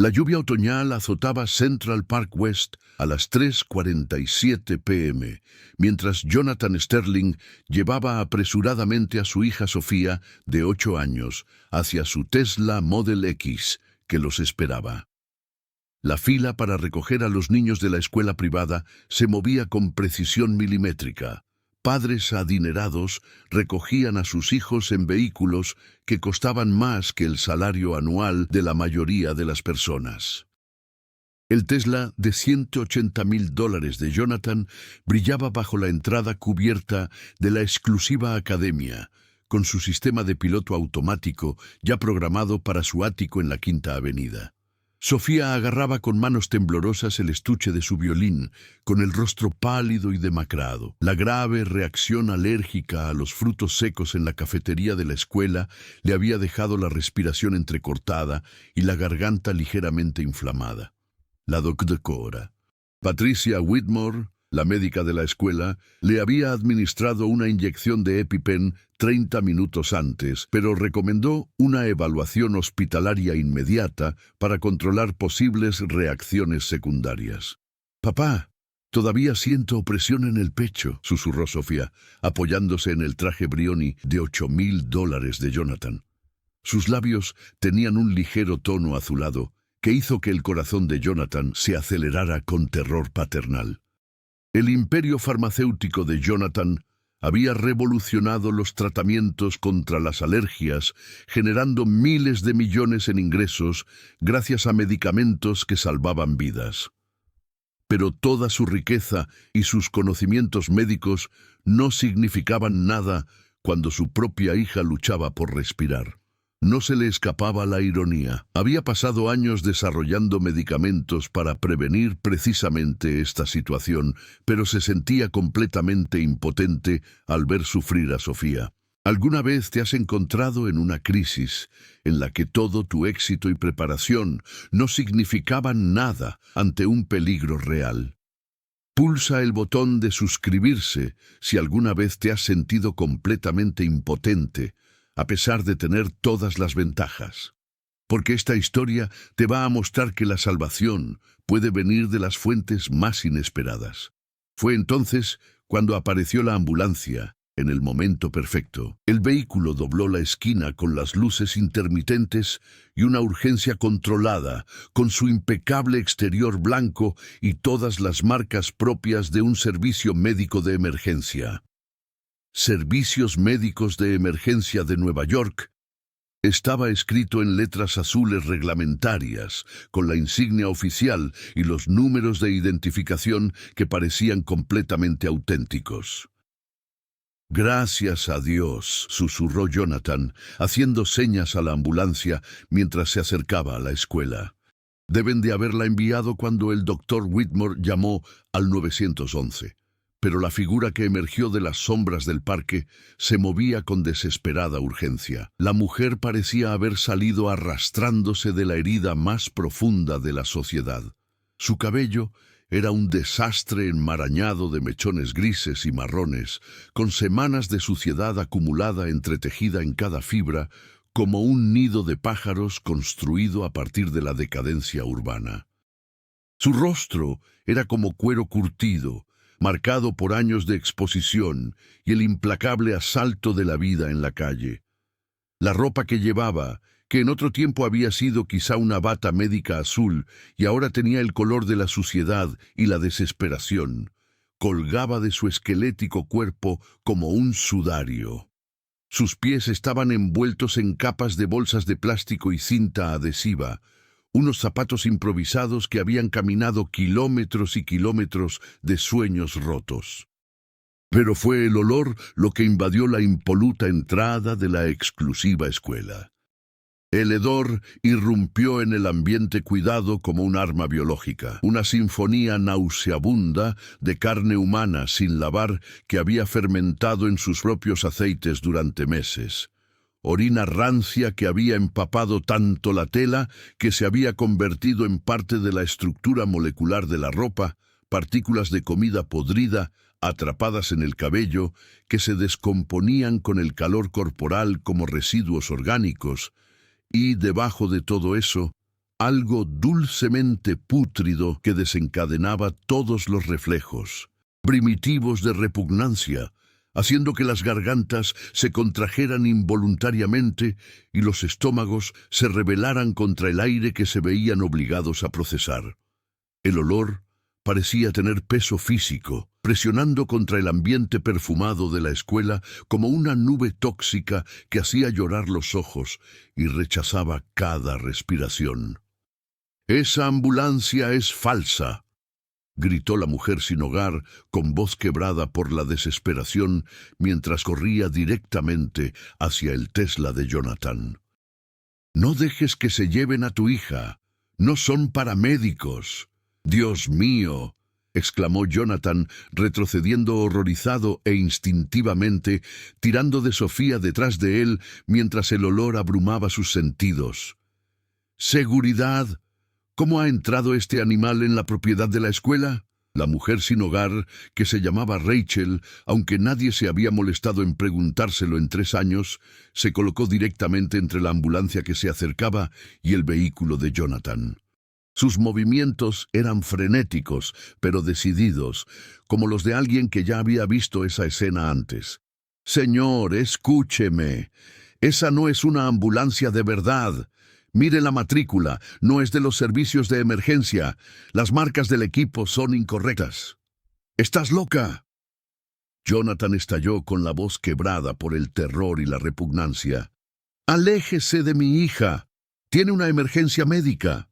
La lluvia otoñal azotaba Central Park West a las 3:47 p.m., mientras Jonathan Sterling llevaba apresuradamente a su hija Sofía, de 8 años, hacia su Tesla Model X, que los esperaba. La fila para recoger a los niños de la escuela privada se movía con precisión milimétrica. Padres adinerados recogían a sus hijos en vehículos que costaban más que el salario anual de la mayoría de las personas. El Tesla de $180,000 de Jonathan brillaba bajo la entrada cubierta de la exclusiva academia, con su sistema de piloto automático ya programado para su ático en la Quinta Avenida. Sofía agarraba con manos temblorosas el estuche de su violín, con el rostro pálido y demacrado. La grave reacción alérgica a los frutos secos en la cafetería de la escuela le había dejado la respiración entrecortada y la garganta ligeramente inflamada. La doctora Patricia Whitmore, la médica de la escuela, le había administrado una inyección de EpiPen 30 minutos antes, pero recomendó una evaluación hospitalaria inmediata para controlar posibles reacciones secundarias. «Papá, todavía siento opresión en el pecho», susurró Sofía, apoyándose en el traje Brioni de $8,000 de Jonathan. Sus labios tenían un ligero tono azulado que hizo que el corazón de Jonathan se acelerara con terror paternal. El imperio farmacéutico de Jonathan había revolucionado los tratamientos contra las alergias, generando miles de millones en ingresos gracias a medicamentos que salvaban vidas. Pero toda su riqueza y sus conocimientos médicos no significaban nada cuando su propia hija luchaba por respirar. No se le escapaba la ironía. Había pasado años desarrollando medicamentos para prevenir precisamente esta situación, pero se sentía completamente impotente al ver sufrir a Sofía. ¿Alguna vez te has encontrado en una crisis en la que todo tu éxito y preparación no significaban nada ante un peligro real? Pulsa el botón de suscribirse si alguna vez te has sentido completamente impotente, a pesar de tener todas las ventajas. Porque esta historia te va a mostrar que la salvación puede venir de las fuentes más inesperadas. Fue entonces cuando apareció la ambulancia, en el momento perfecto. El vehículo dobló la esquina con las luces intermitentes y una urgencia controlada, con su impecable exterior blanco y todas las marcas propias de un servicio médico de emergencia. Servicios Médicos de Emergencia de Nueva York estaba escrito en letras azules reglamentarias, con la insignia oficial y los números de identificación que parecían completamente auténticos. «Gracias a Dios», susurró Jonathan, haciendo señas a la ambulancia mientras se acercaba a la escuela. Deben de haberla enviado cuando el doctor Whitmore llamó al 911. Pero la figura que emergió de las sombras del parque se movía con desesperada urgencia. La mujer parecía haber salido arrastrándose de la herida más profunda de la sociedad. Su cabello era un desastre enmarañado de mechones grises y marrones, con semanas de suciedad acumulada entretejida en cada fibra, como un nido de pájaros construido a partir de la decadencia urbana. Su rostro era como cuero curtido, marcado por años de exposición y el implacable asalto de la vida en la calle. La ropa que llevaba, que en otro tiempo había sido quizá una bata médica azul y ahora tenía el color de la suciedad y la desesperación, colgaba de su esquelético cuerpo como un sudario. Sus pies estaban envueltos en capas de bolsas de plástico y cinta adhesiva, unos zapatos improvisados que habían caminado kilómetros y kilómetros de sueños rotos. Pero fue el olor lo que invadió la impoluta entrada de la exclusiva escuela. El hedor irrumpió en el ambiente cuidado como un arma biológica, una sinfonía nauseabunda de carne humana sin lavar que había fermentado en sus propios aceites durante meses. Orina rancia que había empapado tanto la tela que se había convertido en parte de la estructura molecular de la ropa, partículas de comida podrida atrapadas en el cabello que se descomponían con el calor corporal como residuos orgánicos, y debajo de todo eso, algo dulcemente pútrido que desencadenaba todos los reflejos, primitivos de repugnancia, haciendo que las gargantas se contrajeran involuntariamente y los estómagos se rebelaran contra el aire que se veían obligados a procesar. El olor parecía tener peso físico, presionando contra el ambiente perfumado de la escuela como una nube tóxica que hacía llorar los ojos y rechazaba cada respiración. «Esa ambulancia es falsa», gritó la mujer sin hogar con voz quebrada por la desesperación mientras corría directamente hacia el Tesla de Jonathan. «No dejes que se lleven a tu hija. No son paramédicos». «Dios mío», exclamó Jonathan, retrocediendo horrorizado e instintivamente, tirando de Sofía detrás de él mientras el olor abrumaba sus sentidos. «¿Seguridad? ¿Cómo ha entrado este animal en la propiedad de la escuela?» La mujer sin hogar, que se llamaba Rachel, aunque nadie se había molestado en preguntárselo en 3 años, se colocó directamente entre la ambulancia que se acercaba y el vehículo de Jonathan. Sus movimientos eran frenéticos, pero decididos, como los de alguien que ya había visto esa escena antes. «Señor, escúcheme. Esa no es una ambulancia de verdad. Mire la matrícula, no es de los servicios de emergencia. Las marcas del equipo son incorrectas». «¿Estás loca?». Jonathan estalló con la voz quebrada por el terror y la repugnancia. «Aléjese de mi hija. Tiene una emergencia médica».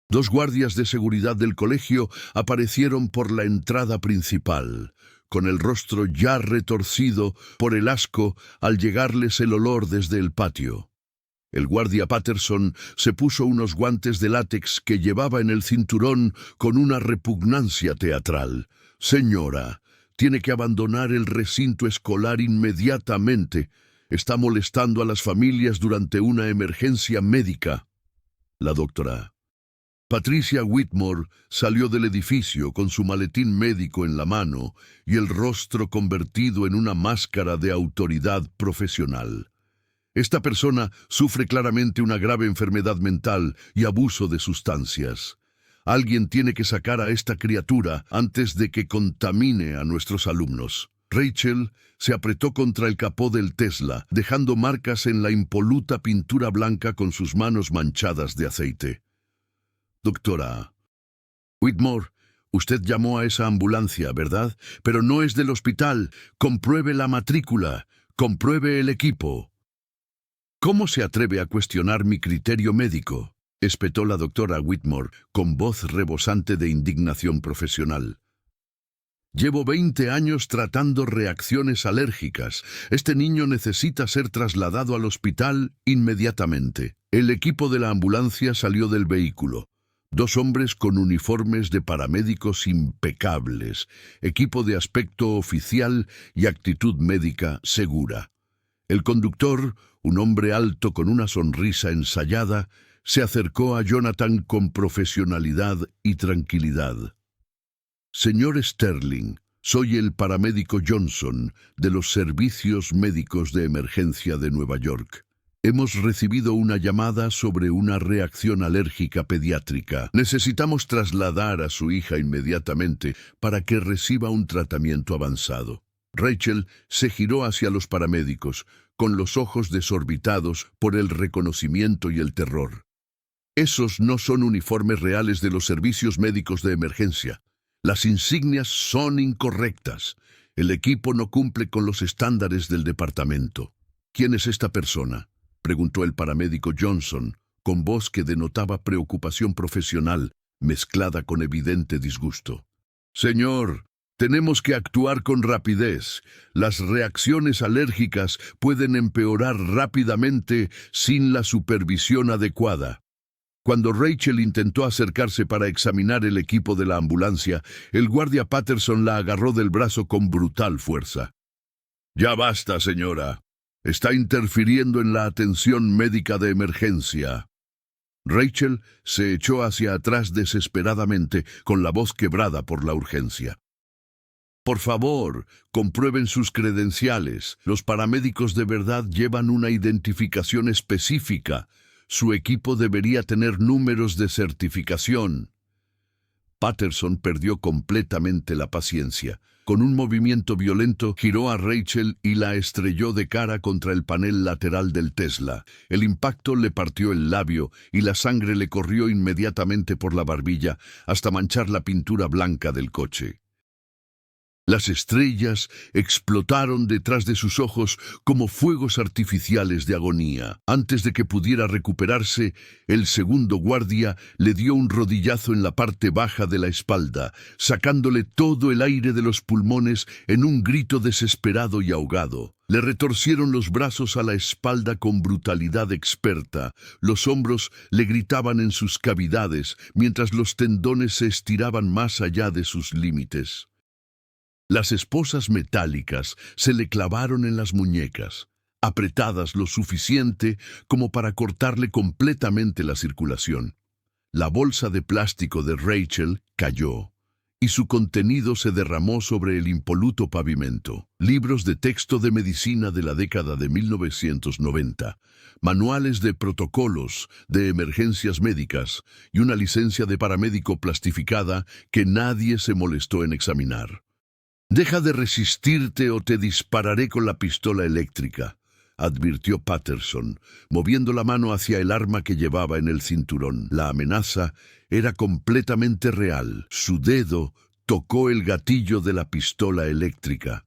2 guardias de seguridad del colegio aparecieron por la entrada principal, con el rostro ya retorcido por el asco al llegarles el olor desde el patio. El guardia Patterson se puso unos guantes de látex que llevaba en el cinturón con una repugnancia teatral. «Señora, tiene que abandonar el recinto escolar inmediatamente. Está molestando a las familias durante una emergencia médica». La doctora Patricia Whitmore salió del edificio con su maletín médico en la mano y el rostro convertido en una máscara de autoridad profesional. Esta persona sufre claramente una grave enfermedad mental y abuso de sustancias. Alguien tiene que sacar a esta criatura antes de que contamine a nuestros alumnos. Rachel se apretó contra el capó del Tesla, dejando marcas en la impoluta pintura blanca con sus manos manchadas de aceite. «Doctora Whitmore, usted llamó a esa ambulancia, ¿verdad? Pero no es del hospital. Compruebe la matrícula. Compruebe el equipo». «¿Cómo se atreve a cuestionar mi criterio médico?», espetó la doctora Whitmore con voz rebosante de indignación profesional. «Llevo 20 años tratando reacciones alérgicas. Este niño necesita ser trasladado al hospital inmediatamente». El equipo de la ambulancia salió del vehículo. 2 hombres con uniformes de paramédicos impecables, equipo de aspecto oficial y actitud médica segura. El conductor, un hombre alto con una sonrisa ensayada, se acercó a Jonathan con profesionalidad y tranquilidad. «Señor Sterling, soy el paramédico Johnson de los Servicios Médicos de Emergencia de Nueva York. Hemos recibido una llamada sobre una reacción alérgica pediátrica. Necesitamos trasladar a su hija inmediatamente para que reciba un tratamiento avanzado». Rachel se giró hacia los paramédicos, con los ojos desorbitados por el reconocimiento y el terror. «Esos no son uniformes reales de los servicios médicos de emergencia. Las insignias son incorrectas. El equipo no cumple con los estándares del departamento». «¿Quién es esta persona?», preguntó el paramédico Johnson, con voz que denotaba preocupación profesional, mezclada con evidente disgusto. «Señor, tenemos que actuar con rapidez. Las reacciones alérgicas pueden empeorar rápidamente sin la supervisión adecuada». Cuando Rachel intentó acercarse para examinar el equipo de la ambulancia, el guardia Patterson la agarró del brazo con brutal fuerza. «Ya basta, señora. Está interfiriendo en la atención médica de emergencia». Rachel se echó hacia atrás desesperadamente, con la voz quebrada por la urgencia. «Por favor, comprueben sus credenciales. Los paramédicos de verdad llevan una identificación específica. Su equipo debería tener números de certificación. Patterson perdió completamente la paciencia. Con un movimiento violento, giró a Rachel y la estrelló de cara contra el panel lateral del Tesla. El impacto le partió el labio y la sangre le corrió inmediatamente por la barbilla hasta manchar la pintura blanca del coche. Las estrellas explotaron detrás de sus ojos como fuegos artificiales de agonía. Antes de que pudiera recuperarse, el segundo guardia le dio un rodillazo en la parte baja de la espalda, sacándole todo el aire de los pulmones en un grito desesperado y ahogado. Le retorcieron los brazos a la espalda con brutalidad experta. Los hombros le gritaban en sus cavidades, mientras los tendones se estiraban más allá de sus límites. Las esposas metálicas se le clavaron en las muñecas, apretadas lo suficiente como para cortarle completamente la circulación. La bolsa de plástico de Rachel cayó, y su contenido se derramó sobre el impoluto pavimento. Libros de texto de medicina de la década de 1990, manuales de protocolos de emergencias médicas y una licencia de paramédico plastificada que nadie se molestó en examinar. «Deja de resistirte o te dispararé con la pistola eléctrica», advirtió Patterson, moviendo la mano hacia el arma que llevaba en el cinturón. La amenaza era completamente real. Su dedo tocó el gatillo de la pistola eléctrica.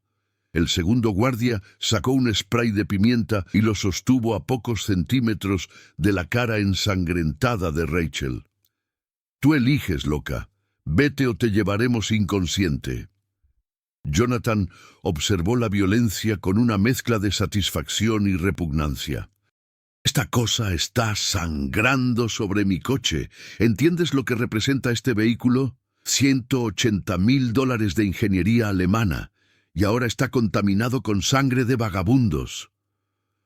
El segundo guardia sacó un spray de pimienta y lo sostuvo a pocos centímetros de la cara ensangrentada de Rachel. «Tú eliges, loca. Vete o te llevaremos inconsciente». Jonathan observó la violencia con una mezcla de satisfacción y repugnancia. «Esta cosa está sangrando sobre mi coche. ¿Entiendes lo que representa este vehículo? $180,000 de ingeniería alemana. Y ahora está contaminado con sangre de vagabundos».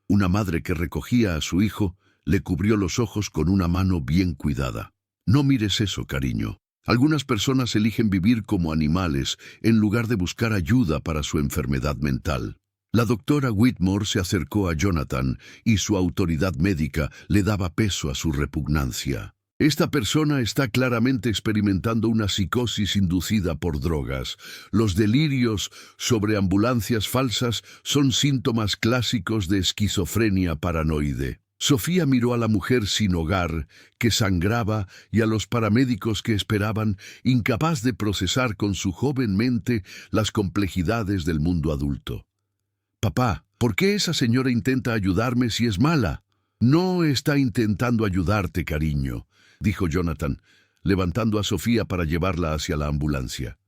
Una madre que recogía a su hijo le cubrió los ojos con una mano bien cuidada. «No mires eso, cariño. Algunas personas eligen vivir como animales en lugar de buscar ayuda para su enfermedad mental». La doctora Whitmore se acercó a Jonathan y su autoridad médica le daba peso a su repugnancia. «Esta persona está claramente experimentando una psicosis inducida por drogas. Los delirios sobre ambulancias falsas son síntomas clásicos de esquizofrenia paranoide». Sofía miró a la mujer sin hogar que sangraba y a los paramédicos que esperaban, incapaz de procesar con su joven mente las complejidades del mundo adulto. «Papá, ¿por qué esa señora intenta ayudarme si es mala?» «No está intentando ayudarte, cariño», dijo Jonathan, levantando a Sofía para llevarla hacia la ambulancia.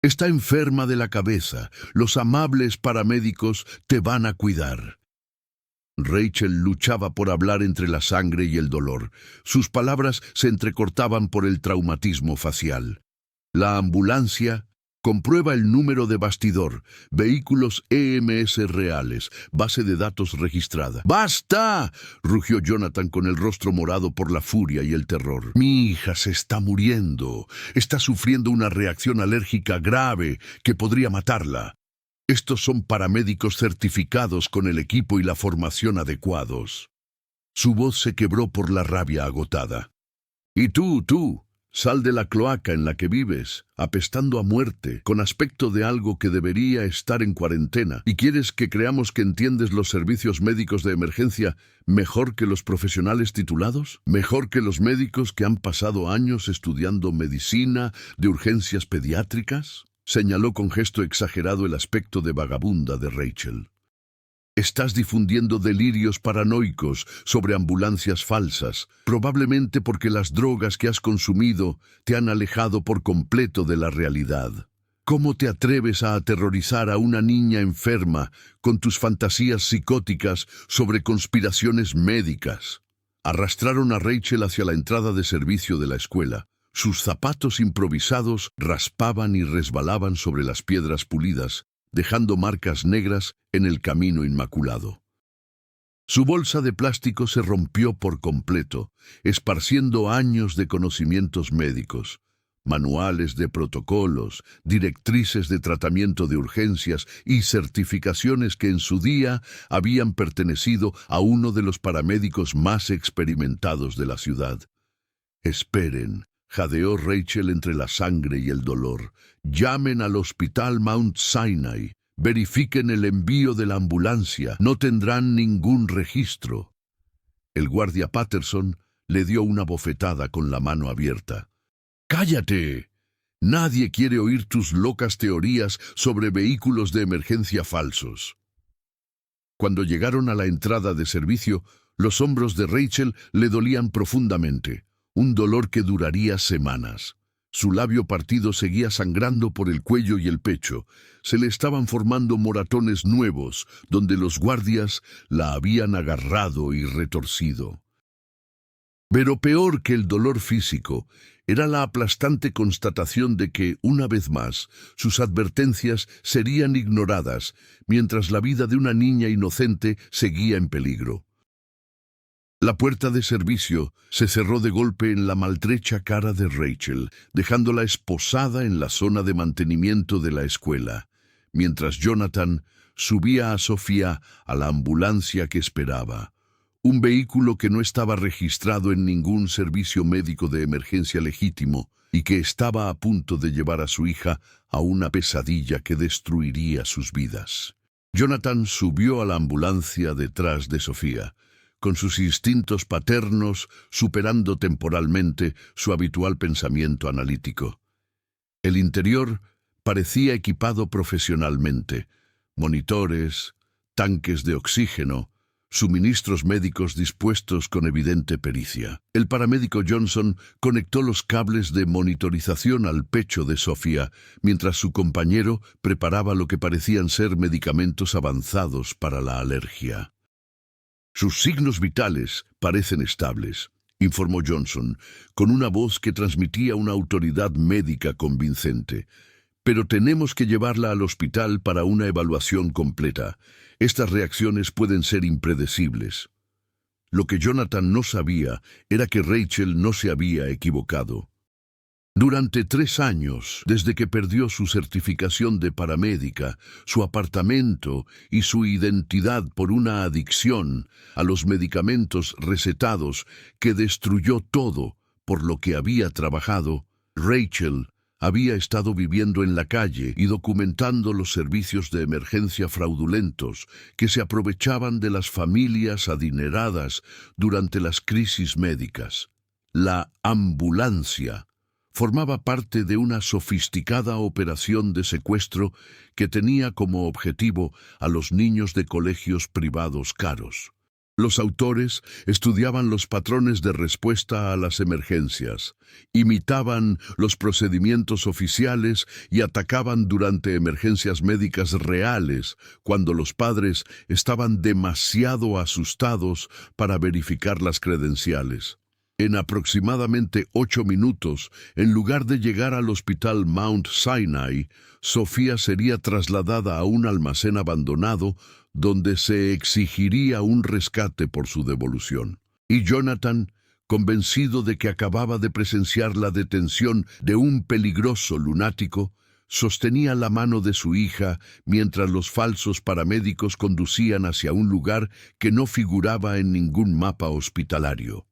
«Está enferma de la cabeza. Los amables paramédicos te van a cuidar». Rachel luchaba por hablar entre la sangre y el dolor. Sus palabras se entrecortaban por el traumatismo facial. «La ambulancia comprueba el número de bastidor, vehículos EMS reales, base de datos registrada». «¡Basta!», rugió Jonathan con el rostro morado por la furia y el terror. «Mi hija se está muriendo. Está sufriendo una reacción alérgica grave que podría matarla. Estos son paramédicos certificados con el equipo y la formación adecuados». Su voz se quebró por la rabia agotada. «Y tú, sal de la cloaca en la que vives, apestando a muerte, con aspecto de algo que debería estar en cuarentena. ¿Y quieres que creamos que entiendes los servicios médicos de emergencia mejor que los profesionales titulados? ¿Mejor que los médicos que han pasado años estudiando medicina de urgencias pediátricas?», señaló con gesto exagerado el aspecto de vagabunda de Rachel. «Estás difundiendo delirios paranoicos sobre ambulancias falsas, probablemente porque las drogas que has consumido te han alejado por completo de la realidad. ¿Cómo te atreves a aterrorizar a una niña enferma con tus fantasías psicóticas sobre conspiraciones médicas?» Arrastraron a Rachel hacia la entrada de servicio de la escuela. Sus zapatos improvisados raspaban y resbalaban sobre las piedras pulidas, dejando marcas negras en el camino inmaculado. Su bolsa de plástico se rompió por completo, esparciendo años de conocimientos médicos. manuales de protocolos, directrices de tratamiento de urgencias y certificaciones que en su día habían pertenecido a uno de los paramédicos más experimentados de la ciudad. «Esperen», jadeó Rachel entre la sangre y el dolor. «Llamen al hospital Mount Sinai. Verifiquen el envío de la ambulancia. No tendrán ningún registro». El guardia Patterson le dio una bofetada con la mano abierta. «¡Cállate! Nadie quiere oír tus locas teorías sobre vehículos de emergencia falsos». Cuando llegaron a la entrada de servicio, los hombros de Rachel le dolían profundamente, un dolor que duraría semanas. Su labio partido seguía sangrando por el cuello y el pecho. Se le estaban formando moratones nuevos, donde los guardias la habían agarrado y retorcido. Pero peor que el dolor físico, era la aplastante constatación de que, una vez más, sus advertencias serían ignoradas, mientras la vida de una niña inocente seguía en peligro. La puerta de servicio se cerró de golpe en la maltrecha cara de Rachel, dejándola esposada en la zona de mantenimiento de la escuela, mientras Jonathan subía a Sofía a la ambulancia que esperaba. Un vehículo que no estaba registrado en ningún servicio médico de emergencia legítimo y que estaba a punto de llevar a su hija a una pesadilla que destruiría sus vidas. Jonathan subió a la ambulancia detrás de Sofía, con sus instintos paternos superando temporalmente su habitual pensamiento analítico. El interior parecía equipado profesionalmente: monitores, tanques de oxígeno, suministros médicos dispuestos con evidente pericia. El paramédico Johnson conectó los cables de monitorización al pecho de Sofía, mientras su compañero preparaba lo que parecían ser medicamentos avanzados para la alergia. «Sus signos vitales parecen estables», informó Johnson, con una voz que transmitía una autoridad médica convincente. «Pero tenemos que llevarla al hospital para una evaluación completa. Estas reacciones pueden ser impredecibles». Lo que Jonathan no sabía era que Rachel no se había equivocado. Durante 3 años, desde que perdió su certificación de paramédica, su apartamento y su identidad por una adicción a los medicamentos recetados que destruyó todo por lo que había trabajado, Rachel había estado viviendo en la calle y documentando los servicios de emergencia fraudulentos que se aprovechaban de las familias adineradas durante las crisis médicas. La ambulancia formaba parte de una sofisticada operación de secuestro que tenía como objetivo a los niños de colegios privados caros. Los autores estudiaban los patrones de respuesta a las emergencias, imitaban los procedimientos oficiales y atacaban durante emergencias médicas reales cuando los padres estaban demasiado asustados para verificar las credenciales. En aproximadamente 8 minutos, en lugar de llegar al hospital Mount Sinai, Sofía sería trasladada a un almacén abandonado donde se exigiría un rescate por su devolución. Y Jonathan, convencido de que acababa de presenciar la detención de un peligroso lunático, sostenía la mano de su hija mientras los falsos paramédicos conducían hacia un lugar que no figuraba en ningún mapa hospitalario.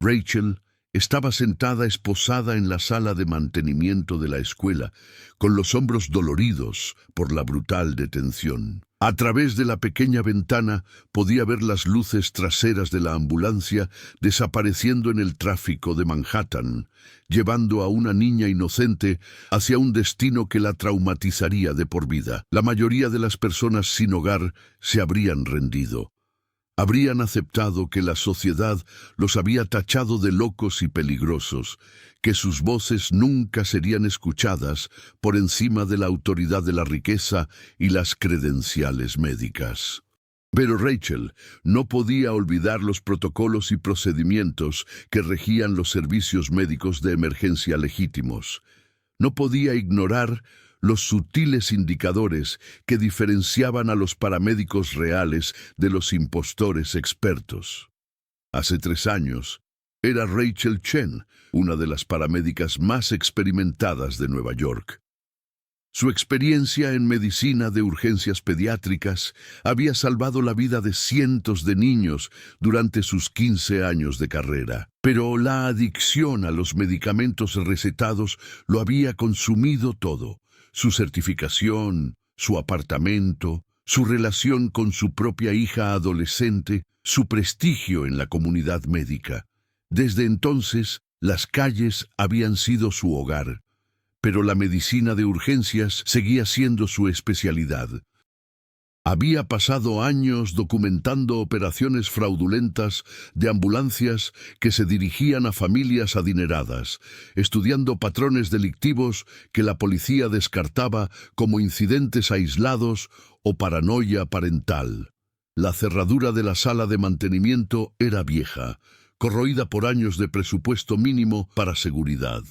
Rachel estaba sentada esposada en la sala de mantenimiento de la escuela, con los hombros doloridos por la brutal detención. A través de la pequeña ventana podía ver las luces traseras de la ambulancia desapareciendo en el tráfico de Manhattan, llevando a una niña inocente hacia un destino que la traumatizaría de por vida. La mayoría de las personas sin hogar se habrían rendido. Habrían aceptado que la sociedad los había tachado de locos y peligrosos, que sus voces nunca serían escuchadas por encima de la autoridad de la riqueza y las credenciales médicas. Pero Rachel no podía olvidar los protocolos y procedimientos que regían los servicios médicos de emergencia legítimos. No podía ignorar los sutiles indicadores que diferenciaban a los paramédicos reales de los impostores expertos. Hace 3 años, Era Rachel Chen, una de las paramédicas más experimentadas de Nueva York. Su experiencia en medicina de urgencias pediátricas había salvado la vida de cientos de niños durante sus 15 años de carrera. Pero la adicción a los medicamentos recetados lo había consumido todo: su certificación, su apartamento, su relación con su propia hija adolescente, su prestigio en la comunidad médica. Desde entonces, las calles habían sido su hogar, pero la medicina de urgencias seguía siendo su especialidad. Había pasado años documentando operaciones fraudulentas de ambulancias que se dirigían a familias adineradas, estudiando patrones delictivos que la policía descartaba como incidentes aislados o paranoia parental. La cerradura de la sala de mantenimiento era vieja, corroída por años de presupuesto mínimo para seguridad.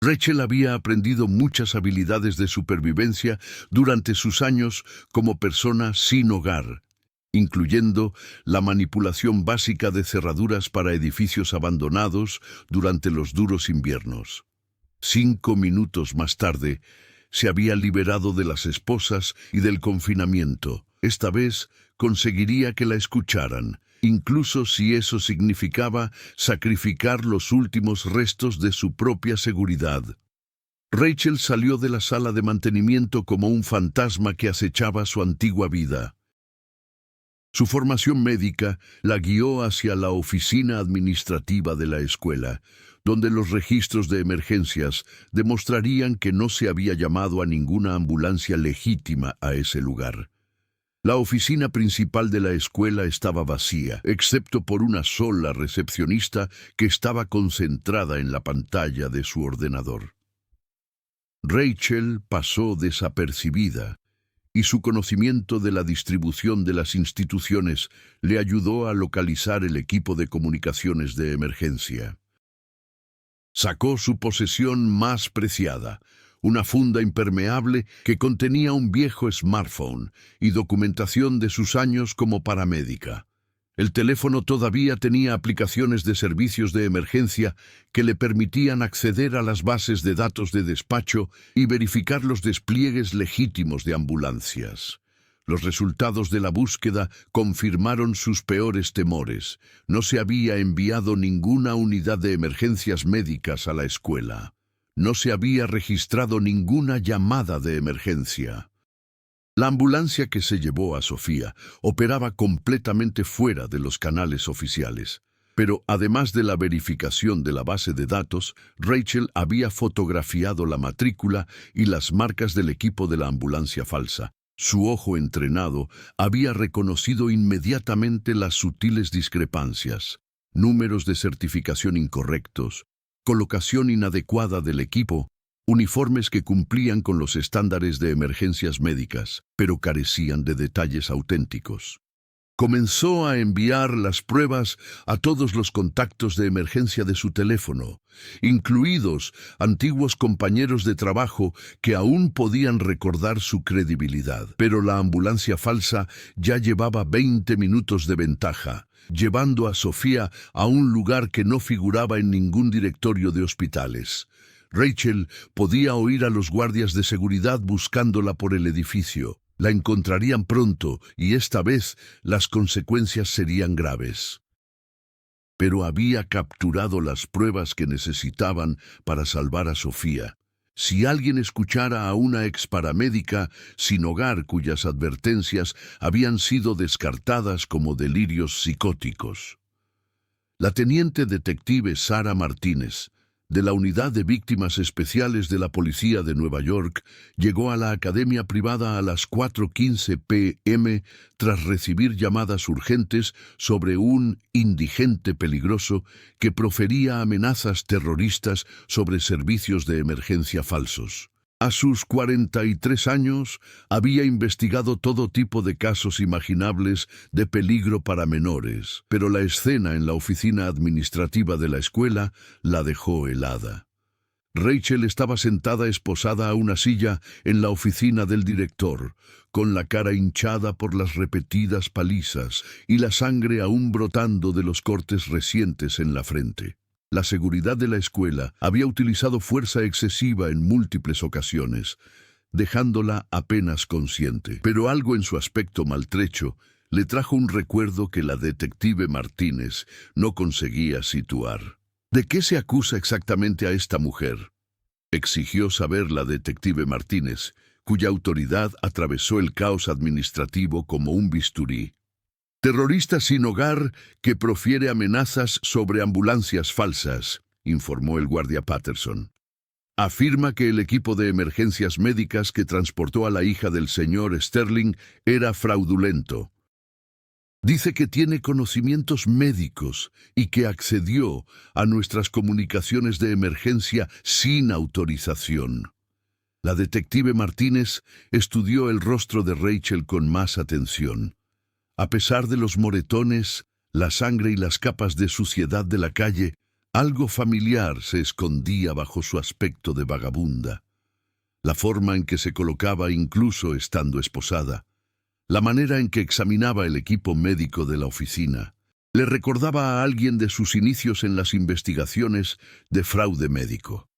Rachel había aprendido muchas habilidades de supervivencia durante sus años como persona sin hogar, incluyendo la manipulación básica de cerraduras para edificios abandonados durante los duros inviernos. 5 minutos más tarde, se había liberado de las esposas y del confinamiento. Esta vez conseguiría que la escucharan, incluso si eso significaba sacrificar los últimos restos de su propia seguridad. Rachel salió de la sala de mantenimiento como un fantasma que acechaba su antigua vida. Su formación médica la guió hacia la oficina administrativa de la escuela, donde los registros de emergencias demostrarían que no se había llamado a ninguna ambulancia legítima a ese lugar. La oficina principal de la escuela estaba vacía, excepto por una sola recepcionista que estaba concentrada en la pantalla de su ordenador. Rachel pasó desapercibida, y su conocimiento de la distribución de las instituciones le ayudó a localizar el equipo de comunicaciones de emergencia. Sacó su posesión más preciada, una funda impermeable que contenía un viejo smartphone y documentación de sus años como paramédica. El teléfono todavía tenía aplicaciones de servicios de emergencia que le permitían acceder a las bases de datos de despacho y verificar los despliegues legítimos de ambulancias. Los resultados de la búsqueda confirmaron sus peores temores. No se había enviado ninguna unidad de emergencias médicas a la escuela. No se había registrado ninguna llamada de emergencia. La ambulancia que se llevó a Sofía operaba completamente fuera de los canales oficiales. Pero además de la verificación de la base de datos, Rachel había fotografiado la matrícula y las marcas del equipo de la ambulancia falsa. Su ojo entrenado había reconocido inmediatamente las sutiles discrepancias: números de certificación incorrectos, colocación inadecuada del equipo, uniformes que cumplían con los estándares de emergencias médicas, pero carecían de detalles auténticos. Comenzó a enviar las pruebas a todos los contactos de emergencia de su teléfono, incluidos antiguos compañeros de trabajo que aún podían recordar su credibilidad. Pero la ambulancia falsa ya llevaba 20 minutos de ventaja, llevando a Sofía a un lugar que no figuraba en ningún directorio de hospitales. Rachel podía oír a los guardias de seguridad buscándola por el edificio. La encontrarían pronto y esta vez las consecuencias serían graves. Pero había capturado las pruebas que necesitaban para salvar a Sofía. Si alguien escuchara a una exparamédica sin hogar cuyas advertencias habían sido descartadas como delirios psicóticos. La teniente detective Sara Martínez, de la Unidad de Víctimas Especiales de la Policía de Nueva York, llegó a la academia privada a las 4:15 p.m. tras recibir llamadas urgentes sobre un indigente peligroso que profería amenazas terroristas sobre servicios de emergencia falsos. A sus 43 años, había investigado todo tipo de casos imaginables de peligro para menores, pero la escena en la oficina administrativa de la escuela la dejó helada. Rachel estaba sentada esposada a una silla en la oficina del director, con la cara hinchada por las repetidas palizas y la sangre aún brotando de los cortes recientes en la frente. La seguridad de la escuela había utilizado fuerza excesiva en múltiples ocasiones, dejándola apenas consciente. Pero algo en su aspecto maltrecho le trajo un recuerdo que la detective Martínez no conseguía situar. ¿De qué se acusa exactamente a esta mujer?, exigió saber la detective Martínez, cuya autoridad atravesó el caos administrativo como un bisturí. Terrorista sin hogar que profiere amenazas sobre ambulancias falsas, informó el guardia Patterson. Afirma que el equipo de emergencias médicas que transportó a la hija del señor Sterling era fraudulento. Dice que tiene conocimientos médicos y que accedió a nuestras comunicaciones de emergencia sin autorización. La detective Martínez estudió el rostro de Rachel con más atención. A pesar de los moretones, la sangre y las capas de suciedad de la calle, algo familiar se escondía bajo su aspecto de vagabunda. La forma en que se colocaba incluso estando esposada, la manera en que examinaba el equipo médico de la oficina, le recordaba a alguien de sus inicios en las investigaciones de fraude médico.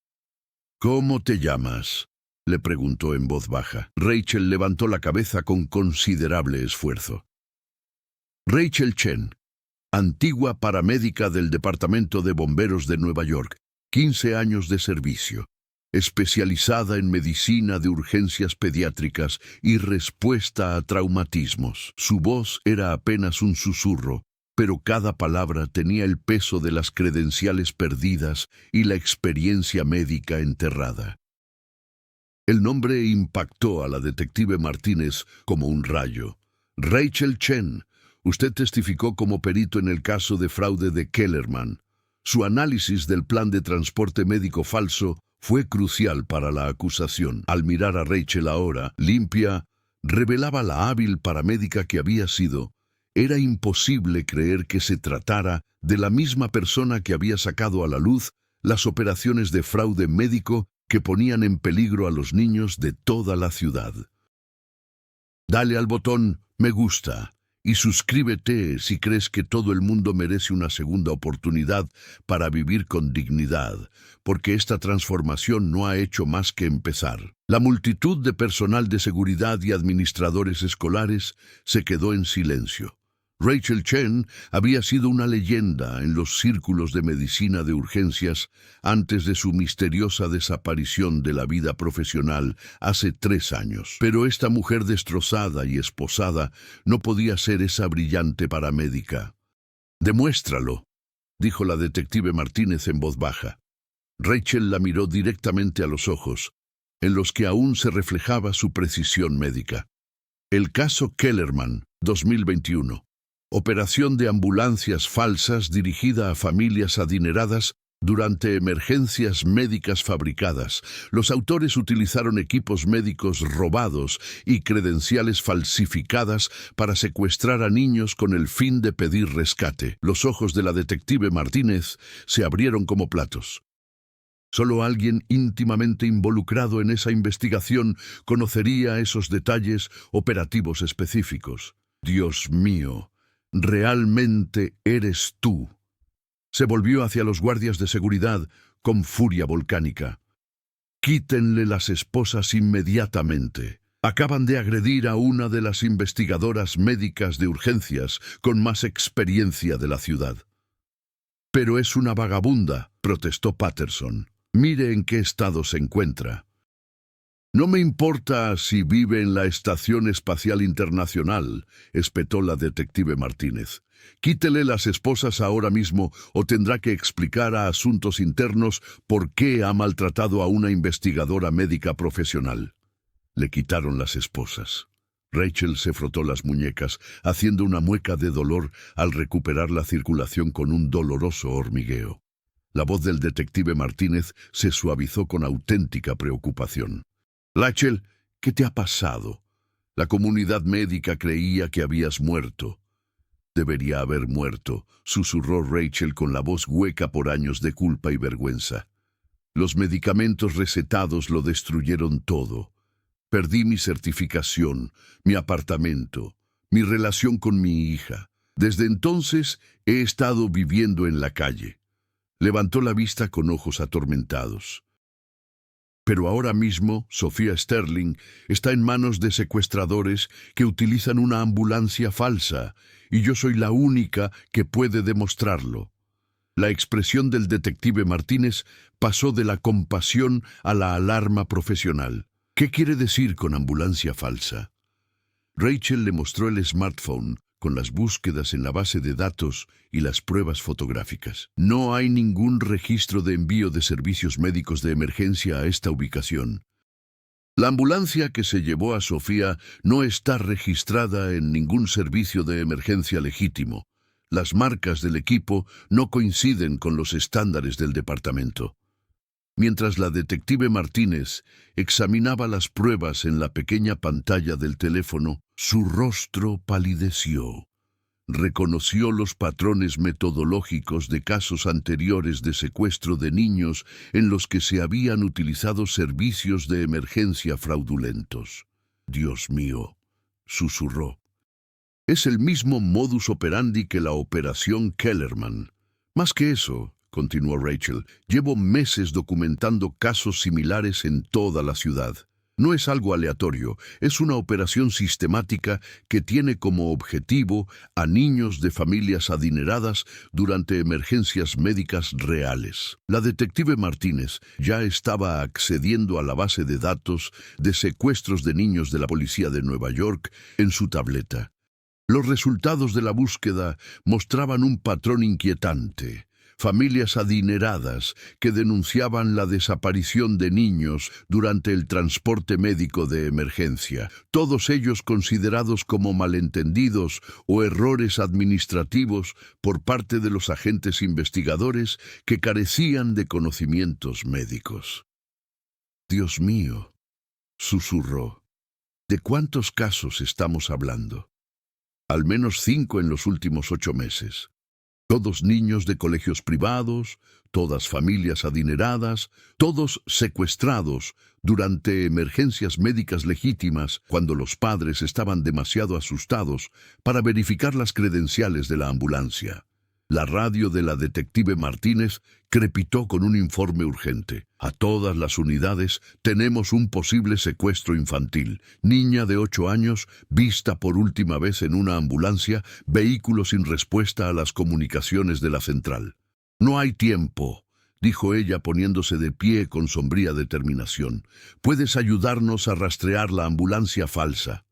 «¿Cómo te llamas?», le preguntó en voz baja. Rachel levantó la cabeza con considerable esfuerzo. Rachel Chen, antigua paramédica del Departamento de Bomberos de Nueva York, 15 años de servicio, especializada en medicina de urgencias pediátricas y respuesta a traumatismos. Su voz era apenas un susurro, pero cada palabra tenía el peso de las credenciales perdidas y la experiencia médica enterrada. El nombre impactó a la detective Martínez como un rayo. Rachel Chen, usted testificó como perito en el caso de fraude de Kellerman. Su análisis del plan de transporte médico falso fue crucial para la acusación. Al mirar a Rachel ahora, limpia, revelaba la hábil paramédica que había sido. Era imposible creer que se tratara de la misma persona que había sacado a la luz las operaciones de fraude médico que ponían en peligro a los niños de toda la ciudad. Dale al botón me gusta y suscríbete si crees que todo el mundo merece una segunda oportunidad para vivir con dignidad, porque esta transformación no ha hecho más que empezar. La multitud de personal de seguridad y administradores escolares se quedó en silencio. Rachel Chen había sido una leyenda en los círculos de medicina de urgencias antes de su misteriosa desaparición de la vida profesional hace 3 años. Pero esta mujer destrozada y esposada no podía ser esa brillante paramédica. «Demuéstralo», dijo la detective Martínez en voz baja. Rachel la miró directamente a los ojos, en los que aún se reflejaba su precisión médica. El caso Kellerman, 2021. Operación de ambulancias falsas dirigida a familias adineradas durante emergencias médicas fabricadas. Los autores utilizaron equipos médicos robados y credenciales falsificadas para secuestrar a niños con el fin de pedir rescate. Los ojos de la detective Martínez se abrieron como platos. Solo alguien íntimamente involucrado en esa investigación conocería esos detalles operativos específicos. Dios mío, realmente eres tú. Se volvió hacia los guardias de seguridad con furia volcánica. Quítenle las esposas inmediatamente. Acaban de agredir a una de las investigadoras médicas de urgencias con más experiencia de la ciudad. Pero es una vagabunda, protestó Patterson. Mire en qué estado se encuentra. «No me importa si vive en la Estación Espacial Internacional», espetó la detective Martínez. «Quítele las esposas ahora mismo o tendrá que explicar a Asuntos Internos por qué ha maltratado a una investigadora médica profesional». Le quitaron las esposas. Rachel se frotó las muñecas, haciendo una mueca de dolor al recuperar la circulación con un doloroso hormigueo. La voz del detective Martínez se suavizó con auténtica preocupación. «Rachel, ¿qué te ha pasado? La comunidad médica creía que habías muerto». «Debería haber muerto», susurró Rachel con la voz hueca por años de culpa y vergüenza. «Los medicamentos recetados lo destruyeron todo. Perdí mi certificación, mi apartamento, mi relación con mi hija. Desde entonces he estado viviendo en la calle. Levantó la vista con ojos atormentados. Pero ahora mismo, Sofía Sterling está en manos de secuestradores que utilizan una ambulancia falsa, y yo soy la única que puede demostrarlo. La expresión del detective Martínez pasó de la compasión a la alarma profesional. ¿Qué quiere decir con ambulancia falsa? Rachel le mostró el smartphone con las búsquedas en la base de datos y las pruebas fotográficas. No hay ningún registro de envío de servicios médicos de emergencia a esta ubicación. La ambulancia que se llevó a Sofía no está registrada en ningún servicio de emergencia legítimo. Las marcas del equipo no coinciden con los estándares del departamento. Mientras la detective Martínez examinaba las pruebas en la pequeña pantalla del teléfono, su rostro palideció. Reconoció los patrones metodológicos de casos anteriores de secuestro de niños en los que se habían utilizado servicios de emergencia fraudulentos. «Dios mío», susurró. «Es el mismo modus operandi que la operación Kellerman. Más que eso», continuó Rachel, «llevo meses documentando casos similares en toda la ciudad. No es algo aleatorio, es una operación sistemática que tiene como objetivo a niños de familias adineradas durante emergencias médicas reales». La detective Martínez ya estaba accediendo a la base de datos de secuestros de niños de la policía de Nueva York en su tableta. Los resultados de la búsqueda mostraban un patrón inquietante. Familias adineradas que denunciaban la desaparición de niños durante el transporte médico de emergencia, todos ellos considerados como malentendidos o errores administrativos por parte de los agentes investigadores que carecían de conocimientos médicos. «Dios mío», susurró, «¿de cuántos casos estamos hablando?» «Al menos 5 en los últimos 8 meses. Todos niños de colegios privados, todas familias adineradas, todos secuestrados durante emergencias médicas legítimas cuando los padres estaban demasiado asustados para verificar las credenciales de la ambulancia». La radio de la detective Martínez crepitó con un informe urgente. «A todas las unidades tenemos un posible secuestro infantil. Niña de 8 años, vista por última vez en una ambulancia, vehículo sin respuesta a las comunicaciones de la central». «No hay tiempo», dijo ella poniéndose de pie con sombría determinación. «¿Puedes ayudarnos a rastrear la ambulancia falsa?»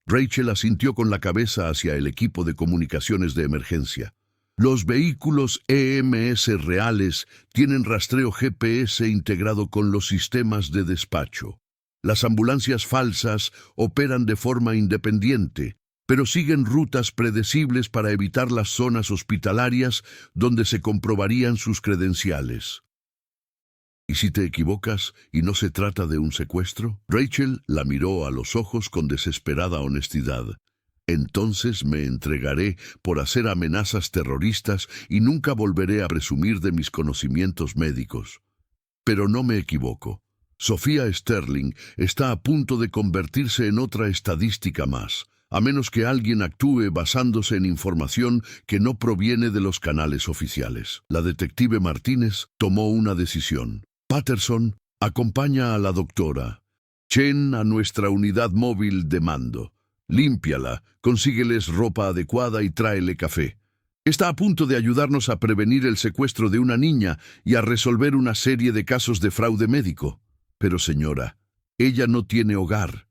Rachel asintió con la cabeza hacia el equipo de comunicaciones de emergencia. «Los vehículos EMS reales tienen rastreo GPS integrado con los sistemas de despacho. Las ambulancias falsas operan de forma independiente, pero siguen rutas predecibles para evitar las zonas hospitalarias donde se comprobarían sus credenciales». «¿Y si te equivocas y no se trata de un secuestro?» Rachel la miró a los ojos con desesperada honestidad. «Entonces me entregaré por hacer amenazas terroristas y nunca volveré a presumir de mis conocimientos médicos». Pero no me equivoco. Sofía Sterling está a punto de convertirse en otra estadística más, a menos que alguien actúe basándose en información que no proviene de los canales oficiales. La detective Martínez tomó una decisión. «Patterson, acompaña a la doctora. Chen a nuestra unidad móvil de mando. Límpiala, consígueles ropa adecuada y tráele café. Está a punto de ayudarnos a prevenir el secuestro de una niña y a resolver una serie de casos de fraude médico. Pero señora, ella no tiene hogar.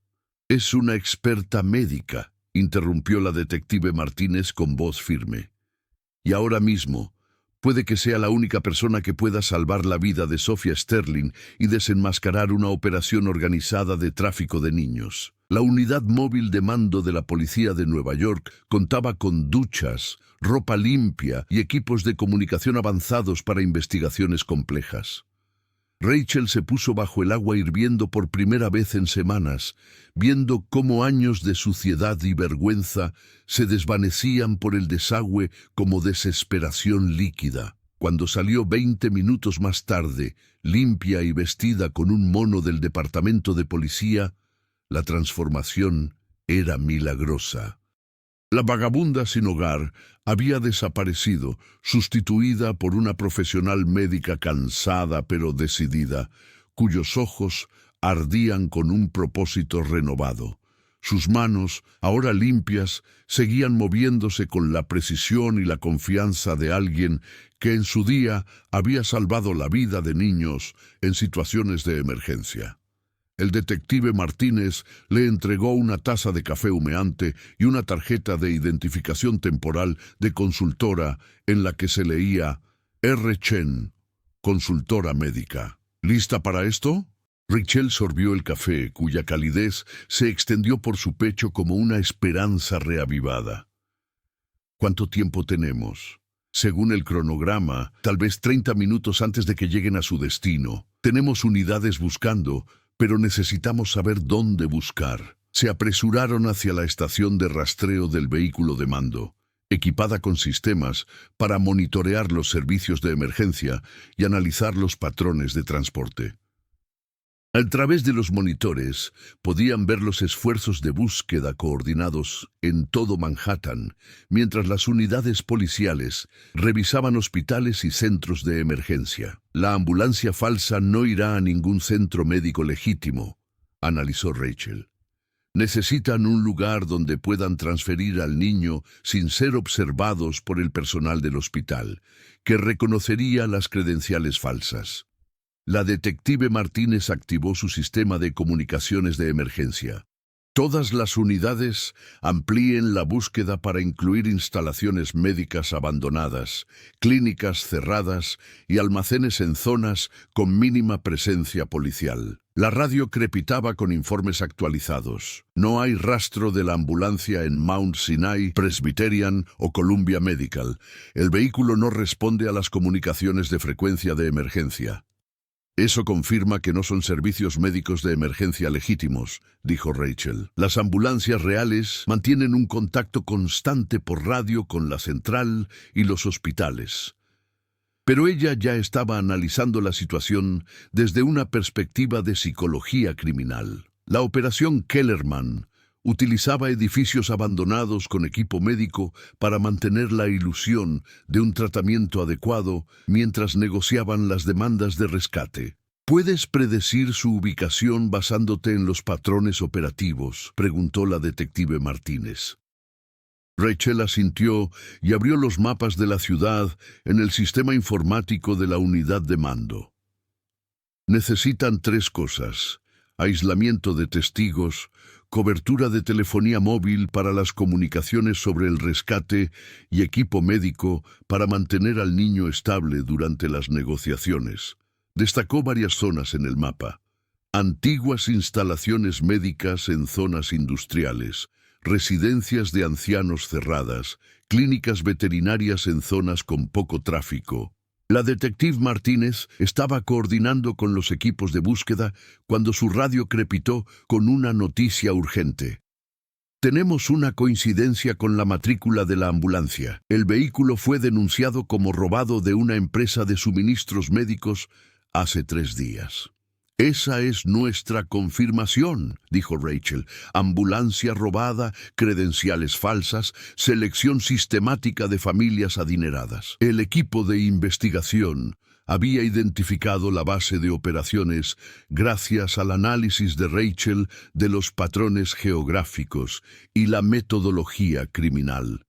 Es una experta médica», interrumpió la detective Martínez con voz firme. «Y ahora mismo, puede que sea la única persona que pueda salvar la vida de Sofía Sterling y desenmascarar una operación organizada de tráfico de niños». La unidad móvil de mando de la policía de Nueva York contaba con duchas, ropa limpia y equipos de comunicación avanzados para investigaciones complejas. Rachel se puso bajo el agua hirviendo por primera vez en semanas, viendo cómo años de suciedad y vergüenza se desvanecían por el desagüe como desesperación líquida. Cuando salió 20 minutos más tarde, limpia y vestida con un mono del departamento de policía, la transformación era milagrosa. La vagabunda sin hogar había desaparecido, sustituida por una profesional médica cansada pero decidida, cuyos ojos ardían con un propósito renovado. Sus manos, ahora limpias, seguían moviéndose con la precisión y la confianza de alguien que en su día había salvado la vida de niños en situaciones de emergencia. El detective Martínez le entregó una taza de café humeante y una tarjeta de identificación temporal de consultora en la que se leía R. Chen, consultora médica. ¿Lista para esto? Rachel sorbió el café, cuya calidez se extendió por su pecho como una esperanza reavivada. ¿Cuánto tiempo tenemos? Según el cronograma, tal vez 30 minutos antes de que lleguen a su destino. Tenemos unidades buscando, pero necesitamos saber dónde buscar. Se apresuraron hacia la estación de rastreo del vehículo de mando, equipada con sistemas para monitorear los servicios de emergencia y analizar los patrones de transporte. A través de los monitores podían ver los esfuerzos de búsqueda coordinados en todo Manhattan, mientras las unidades policiales revisaban hospitales y centros de emergencia. La ambulancia falsa no irá a ningún centro médico legítimo, analizó Rachel. Necesitan un lugar donde puedan transferir al niño sin ser observados por el personal del hospital, que reconocería las credenciales falsas. La detective Martínez activó su sistema de comunicaciones de emergencia. Todas las unidades amplíen la búsqueda para incluir instalaciones médicas abandonadas, clínicas cerradas y almacenes en zonas con mínima presencia policial. La radio crepitaba con informes actualizados. No hay rastro de la ambulancia en Mount Sinai, Presbyterian o Columbia Medical. El vehículo no responde a las comunicaciones de frecuencia de emergencia. Eso confirma que no son servicios médicos de emergencia legítimos, dijo Rachel. Las ambulancias reales mantienen un contacto constante por radio con la central y los hospitales. Pero ella ya estaba analizando la situación desde una perspectiva de psicología criminal. La operación Kellerman utilizaba edificios abandonados con equipo médico para mantener la ilusión de un tratamiento adecuado mientras negociaban las demandas de rescate. ¿Puedes predecir su ubicación basándote en los patrones operativos?, preguntó la detective Martínez. Rachel asintió y abrió los mapas de la ciudad en el sistema informático de la unidad de mando. Necesitan 3 cosas: aislamiento de testigos, cobertura de telefonía móvil para las comunicaciones sobre el rescate y equipo médico para mantener al niño estable durante las negociaciones. Destacó varias zonas en el mapa: antiguas instalaciones médicas en zonas industriales, residencias de ancianos cerradas, clínicas veterinarias en zonas con poco tráfico. La detective Martínez estaba coordinando con los equipos de búsqueda cuando su radio crepitó con una noticia urgente. Tenemos una coincidencia con la matrícula de la ambulancia. El vehículo fue denunciado como robado de una empresa de suministros médicos hace 3 días. Esa es nuestra confirmación, dijo Rachel. Ambulancia robada, credenciales falsas, selección sistemática de familias adineradas. El equipo de investigación había identificado la base de operaciones gracias al análisis de Rachel de los patrones geográficos y la metodología criminal.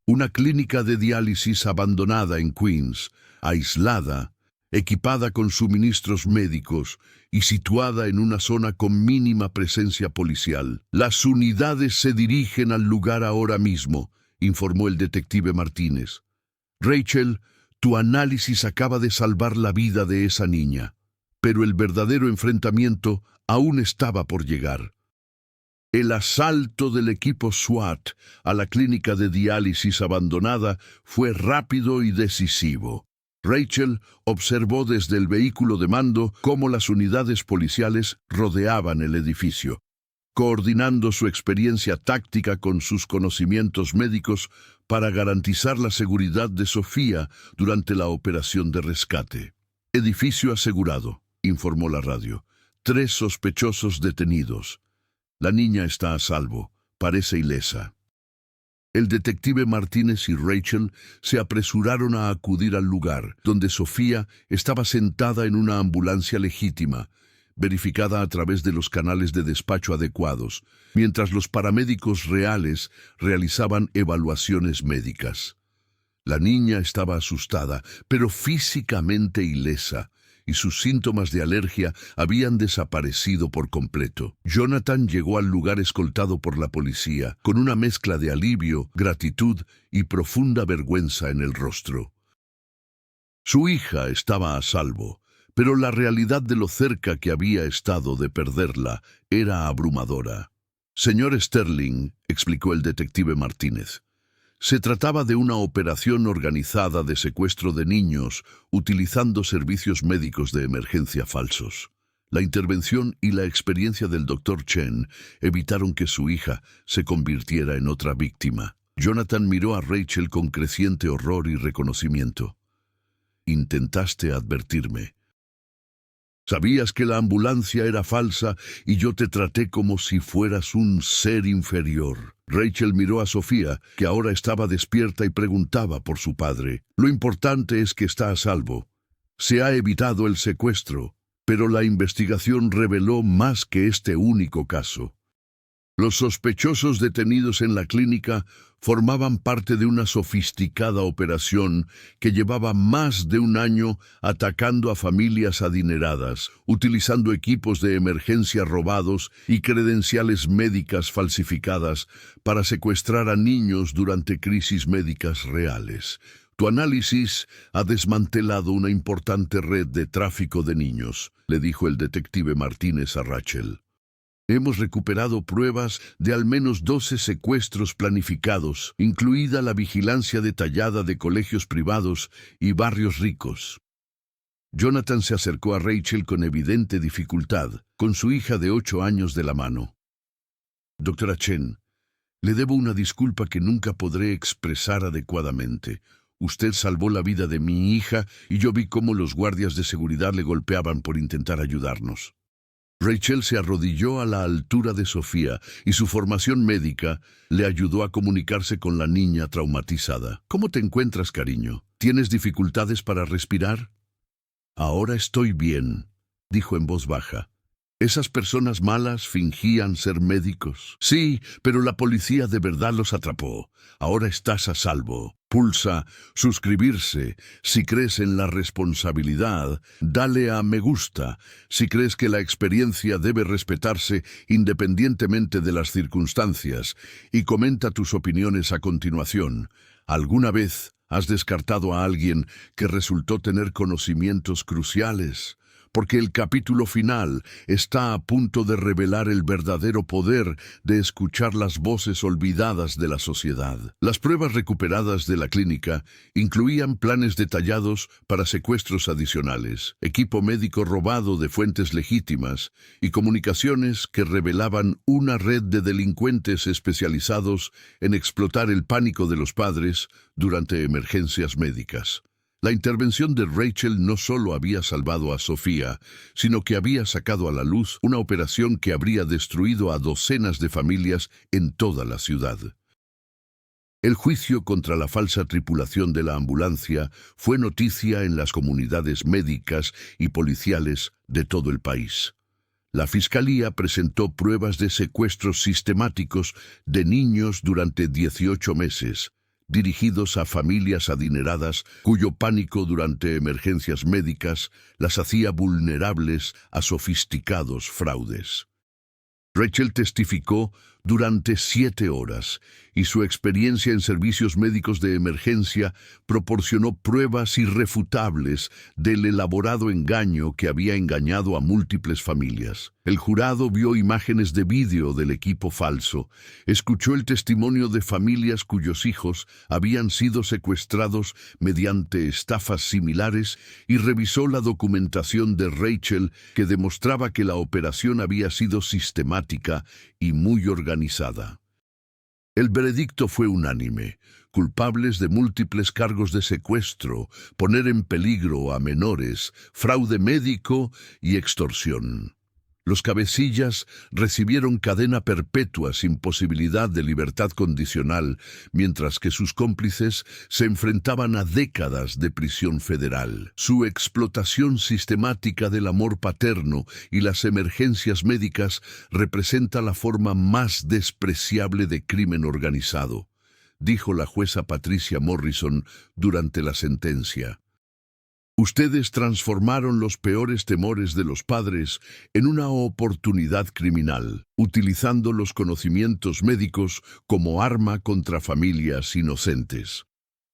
Una clínica de diálisis abandonada en Queens, aislada, equipada con suministros médicos y situada en una zona con mínima presencia policial. Las unidades se dirigen al lugar ahora mismo, informó el detective Martínez. Rachel, tu análisis acaba de salvar la vida de esa niña, pero el verdadero enfrentamiento aún estaba por llegar. El asalto del equipo SWAT a la clínica de diálisis abandonada fue rápido y decisivo. Rachel observó desde el vehículo de mando cómo las unidades policiales rodeaban el edificio. Coordinando su experiencia táctica con sus conocimientos médicos para garantizar la seguridad de Sofía durante la operación de rescate. Edificio asegurado, informó la radio. 3 sospechosos detenidos. La niña está a salvo, parece ilesa. El detective Martínez y Rachel se apresuraron a acudir al lugar, donde Sofía estaba sentada en una ambulancia legítima, verificada a través de los canales de despacho adecuados, mientras los paramédicos reales realizaban evaluaciones médicas. La niña estaba asustada, pero físicamente ilesa, y sus síntomas de alergia habían desaparecido por completo. Jonathan llegó al lugar escoltado por la policía, con una mezcla de alivio, gratitud y profunda vergüenza en el rostro. Su hija estaba a salvo, pero la realidad de lo cerca que había estado de perderla era abrumadora. «Señor Sterling», explicó el detective Martínez, se trataba de una operación organizada de secuestro de niños utilizando servicios médicos de emergencia falsos. La intervención y la experiencia del Dr. Chen evitaron que su hija se convirtiera en otra víctima. Jonathan miró a Rachel con creciente horror y reconocimiento. «Intentaste advertirme. Sabías que la ambulancia era falsa y yo te traté como si fueras un ser inferior». Rachel miró a Sofía, que ahora estaba despierta y preguntaba por su padre. «Lo importante es que está a salvo. Se ha evitado el secuestro, pero la investigación reveló más que este único caso. Los sospechosos detenidos en la clínica formaban parte de una sofisticada operación que llevaba más de un año atacando a familias adineradas, utilizando equipos de emergencia robados y credenciales médicas falsificadas para secuestrar a niños durante crisis médicas reales. Tu análisis ha desmantelado una importante red de tráfico de niños», le dijo el detective Martínez a Rachel. «Hemos recuperado pruebas de al menos 12 secuestros planificados, incluida la vigilancia detallada de colegios privados y barrios ricos». Jonathan se acercó a Rachel con evidente dificultad, con su hija de 8 años de la mano. «Doctora Chen, le debo una disculpa que nunca podré expresar adecuadamente. Usted salvó la vida de mi hija y yo vi cómo los guardias de seguridad le golpeaban por intentar ayudarnos». Rachel se arrodilló a la altura de Sofía y su formación médica le ayudó a comunicarse con la niña traumatizada. «¿Cómo te encuentras, cariño? ¿Tienes dificultades para respirar?» «Ahora estoy bien», dijo en voz baja. «¿Esas personas malas fingían ser médicos?» «Sí, pero la policía de verdad los atrapó. Ahora estás a salvo. Pulsa suscribirse si crees en la responsabilidad. Dale a me gusta si crees que la experiencia debe respetarse independientemente de las circunstancias y comenta tus opiniones a continuación. ¿Alguna vez has descartado a alguien que resultó tener conocimientos cruciales? Porque el capítulo final está a punto de revelar el verdadero poder de escuchar las voces olvidadas de la sociedad. Las pruebas recuperadas de la clínica incluían planes detallados para secuestros adicionales, equipo médico robado de fuentes legítimas y comunicaciones que revelaban una red de delincuentes especializados en explotar el pánico de los padres durante emergencias médicas. La intervención de Rachel no solo había salvado a Sofía, sino que había sacado a la luz una operación que habría destruido a docenas de familias en toda la ciudad. El juicio contra la falsa tripulación de la ambulancia fue noticia en las comunidades médicas y policiales de todo el país. La Fiscalía presentó pruebas de secuestros sistemáticos de niños durante 18 meses, dirigidos a familias adineradas cuyo pánico durante emergencias médicas las hacía vulnerables a sofisticados fraudes. Rachel testificó durante 7 horas y su experiencia en servicios médicos de emergencia proporcionó pruebas irrefutables del elaborado engaño que había engañado a múltiples familias. El jurado vio imágenes de vídeo del equipo falso, escuchó el testimonio de familias cuyos hijos habían sido secuestrados mediante estafas similares y revisó la documentación de Rachel que demostraba que la operación había sido sistemática y muy organizada. El veredicto fue unánime: culpables de múltiples cargos de secuestro, poner en peligro a menores, fraude médico y extorsión. Los cabecillas recibieron cadena perpetua sin posibilidad de libertad condicional, mientras que sus cómplices se enfrentaban a décadas de prisión federal. Su explotación sistemática del amor paterno y las emergencias médicas representa la forma más despreciable de crimen organizado, dijo la jueza Patricia Morrison durante la sentencia. Ustedes transformaron los peores temores de los padres en una oportunidad criminal, utilizando los conocimientos médicos como arma contra familias inocentes.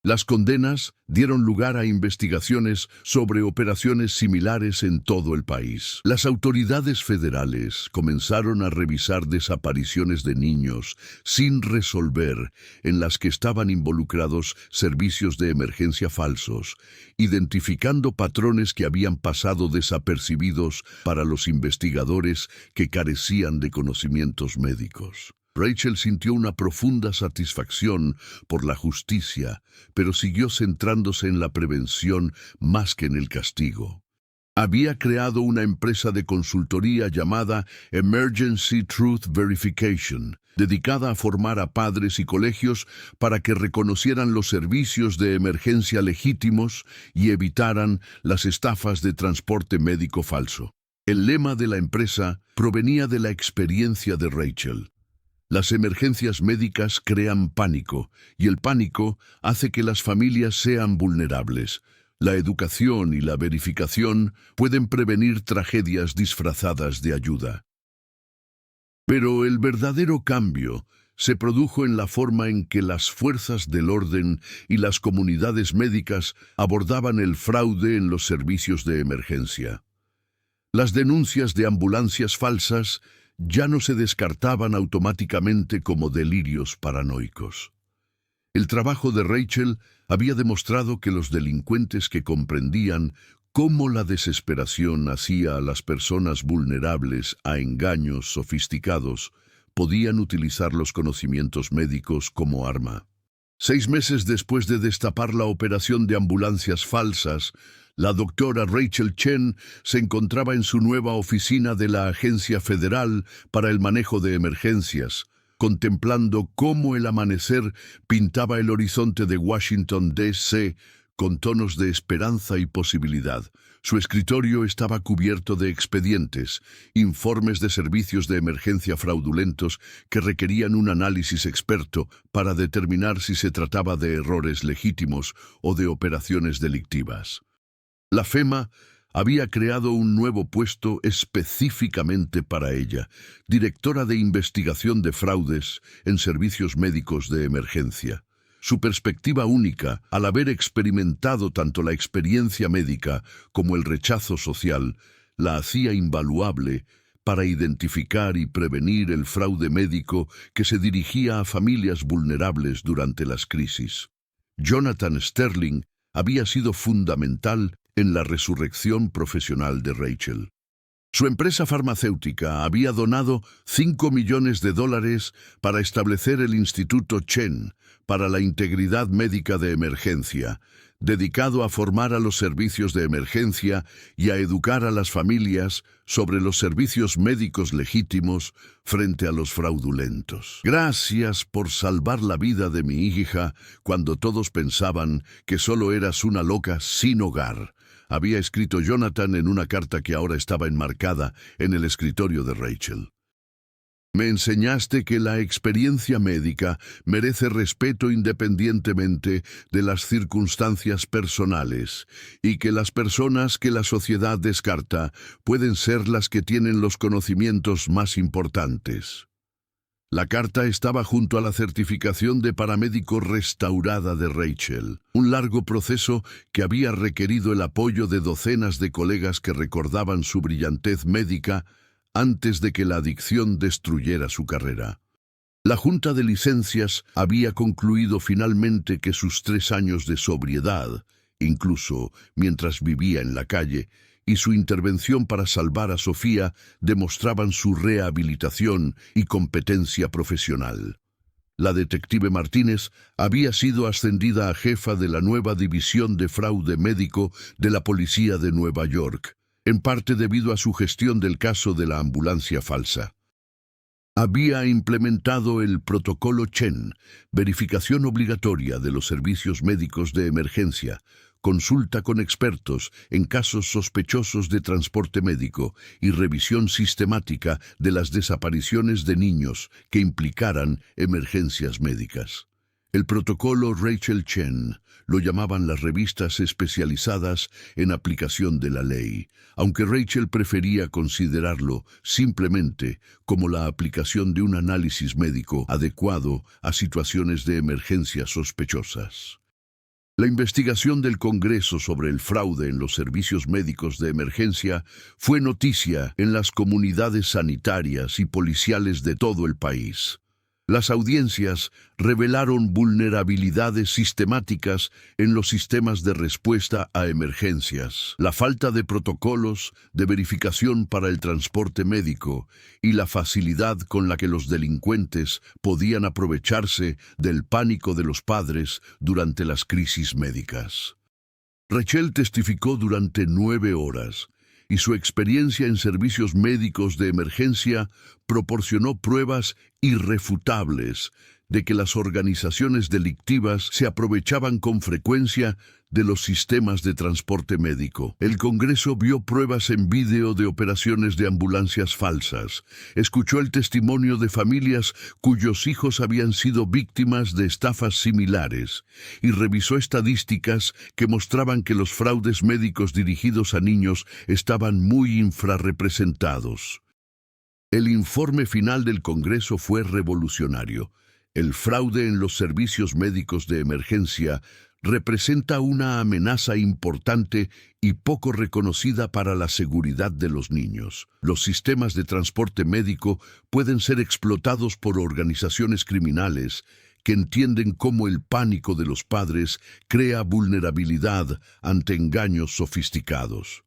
Las condenas dieron lugar a investigaciones sobre operaciones similares en todo el país. Las autoridades federales comenzaron a revisar desapariciones de niños sin resolver en las que estaban involucrados servicios de emergencia falsos, identificando patrones que habían pasado desapercibidos para los investigadores que carecían de conocimientos médicos. Rachel sintió una profunda satisfacción por la justicia, pero siguió centrándose en la prevención más que en el castigo. Había creado una empresa de consultoría llamada Emergency Truth Verification, dedicada a formar a padres y colegios para que reconocieran los servicios de emergencia legítimos y evitaran las estafas de transporte médico falso. El lema de la empresa provenía de la experiencia de Rachel. Las emergencias médicas crean pánico, y el pánico hace que las familias sean vulnerables. La educación y la verificación pueden prevenir tragedias disfrazadas de ayuda. Pero el verdadero cambio se produjo en la forma en que las fuerzas del orden y las comunidades médicas abordaban el fraude en los servicios de emergencia. Las denuncias de ambulancias falsas ya no se descartaban automáticamente como delirios paranoicos. El trabajo de Rachel había demostrado que los delincuentes que comprendían cómo la desesperación hacía a las personas vulnerables a engaños sofisticados podían utilizar los conocimientos médicos como arma. 6 meses después de destapar la operación de ambulancias falsas, la doctora Rachel Chen se encontraba en su nueva oficina de la Agencia Federal para el Manejo de Emergencias, contemplando cómo el amanecer pintaba el horizonte de Washington, D.C., con tonos de esperanza y posibilidad. Su escritorio estaba cubierto de expedientes, informes de servicios de emergencia fraudulentos que requerían un análisis experto para determinar si se trataba de errores legítimos o de operaciones delictivas. La FEMA había creado un nuevo puesto específicamente para ella, directora de investigación de fraudes en servicios médicos de emergencia. Su perspectiva única, al haber experimentado tanto la experiencia médica como el rechazo social, la hacía invaluable para identificar y prevenir el fraude médico que se dirigía a familias vulnerables durante las crisis. Jonathan Sterling había sido fundamental en la resurrección profesional de Rachel. Su empresa farmacéutica había donado $5 millones para establecer el Instituto Chen para la Integridad Médica de Emergencia, dedicado a formar a los servicios de emergencia y a educar a las familias sobre los servicios médicos legítimos frente a los fraudulentos. Gracias por salvar la vida de mi hija cuando todos pensaban que solo eras una loca sin hogar, había escrito Jonathan en una carta que ahora estaba enmarcada en el escritorio de Rachel. Me enseñaste que la experiencia médica merece respeto independientemente de las circunstancias personales y que las personas que la sociedad descarta pueden ser las que tienen los conocimientos más importantes. La carta estaba junto a la certificación de paramédico restaurada de Rachel, un largo proceso que había requerido el apoyo de docenas de colegas que recordaban su brillantez médica antes de que la adicción destruyera su carrera. La Junta de Licencias había concluido finalmente que sus 3 años de sobriedad, incluso mientras vivía en la calle, y su intervención para salvar a Sofía demostraban su rehabilitación y competencia profesional. La detective Martínez había sido ascendida a jefa de la nueva división de fraude médico de la policía de Nueva York, en parte debido a su gestión del caso de la ambulancia falsa. Había implementado el protocolo Chen, verificación obligatoria de los servicios médicos de emergencia, consulta con expertos en casos sospechosos de transporte médico y revisión sistemática de las desapariciones de niños que implicaran emergencias médicas. El protocolo Rachel Chen lo llamaban las revistas especializadas en aplicación de la ley, aunque Rachel prefería considerarlo simplemente como la aplicación de un análisis médico adecuado a situaciones de emergencias sospechosas. La investigación del Congreso sobre el fraude en los servicios médicos de emergencia fue noticia en las comunidades sanitarias y policiales de todo el país. Las audiencias revelaron vulnerabilidades sistemáticas en los sistemas de respuesta a emergencias, la falta de protocolos de verificación para el transporte médico y la facilidad con la que los delincuentes podían aprovecharse del pánico de los padres durante las crisis médicas. Rachel testificó durante 9 horas, y su experiencia en servicios médicos de emergencia proporcionó pruebas irrefutables de que las organizaciones delictivas se aprovechaban con frecuencia de los sistemas de transporte médico. El Congreso vio pruebas en vídeo de operaciones de ambulancias falsas, escuchó el testimonio de familias cuyos hijos habían sido víctimas de estafas similares y revisó estadísticas que mostraban que los fraudes médicos dirigidos a niños estaban muy infrarrepresentados. El informe final del Congreso fue revolucionario. El fraude en los servicios médicos de emergencia representa una amenaza importante y poco reconocida para la seguridad de los niños. Los sistemas de transporte médico pueden ser explotados por organizaciones criminales que entienden cómo el pánico de los padres crea vulnerabilidad ante engaños sofisticados.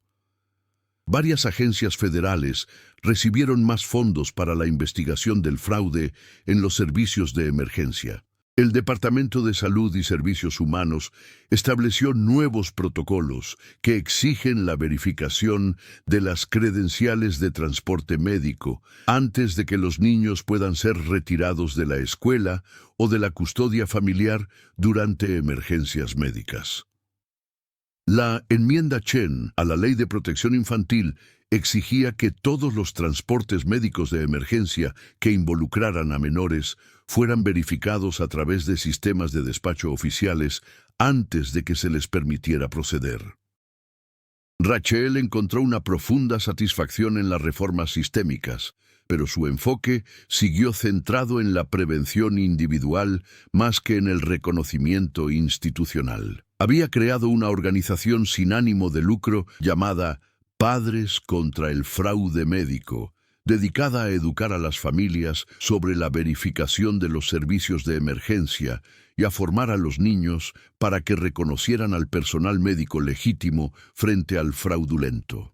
Varias agencias federales recibieron más fondos para la investigación del fraude en los servicios de emergencia. El Departamento de Salud y Servicios Humanos estableció nuevos protocolos que exigen la verificación de las credenciales de transporte médico antes de que los niños puedan ser retirados de la escuela o de la custodia familiar durante emergencias médicas. La enmienda Chen a la Ley de Protección Infantil exigía que todos los transportes médicos de emergencia que involucraran a menores fueran verificados a través de sistemas de despacho oficiales antes de que se les permitiera proceder. Rachel encontró una profunda satisfacción en las reformas sistémicas, pero su enfoque siguió centrado en la prevención individual más que en el reconocimiento institucional. Había creado una organización sin ánimo de lucro llamada Padres contra el Fraude Médico, dedicada a educar a las familias sobre la verificación de los servicios de emergencia y a formar a los niños para que reconocieran al personal médico legítimo frente al fraudulento.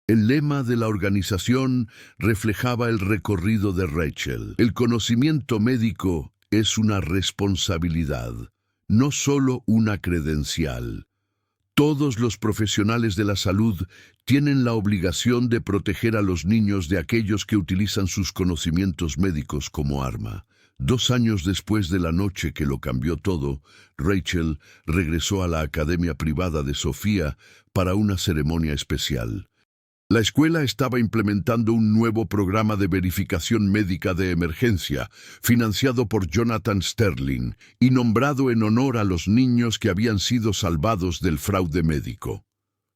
El lema de la organización reflejaba el recorrido de Rachel. El conocimiento médico es una responsabilidad, no solo una credencial. Todos los profesionales de la salud tienen la obligación de proteger a los niños de aquellos que utilizan sus conocimientos médicos como arma. 2 años después de la noche que lo cambió todo, Rachel regresó a la academia privada de Sofía para una ceremonia especial. La escuela estaba implementando un nuevo programa de verificación médica de emergencia, financiado por Jonathan Sterling y nombrado en honor a los niños que habían sido salvados del fraude médico.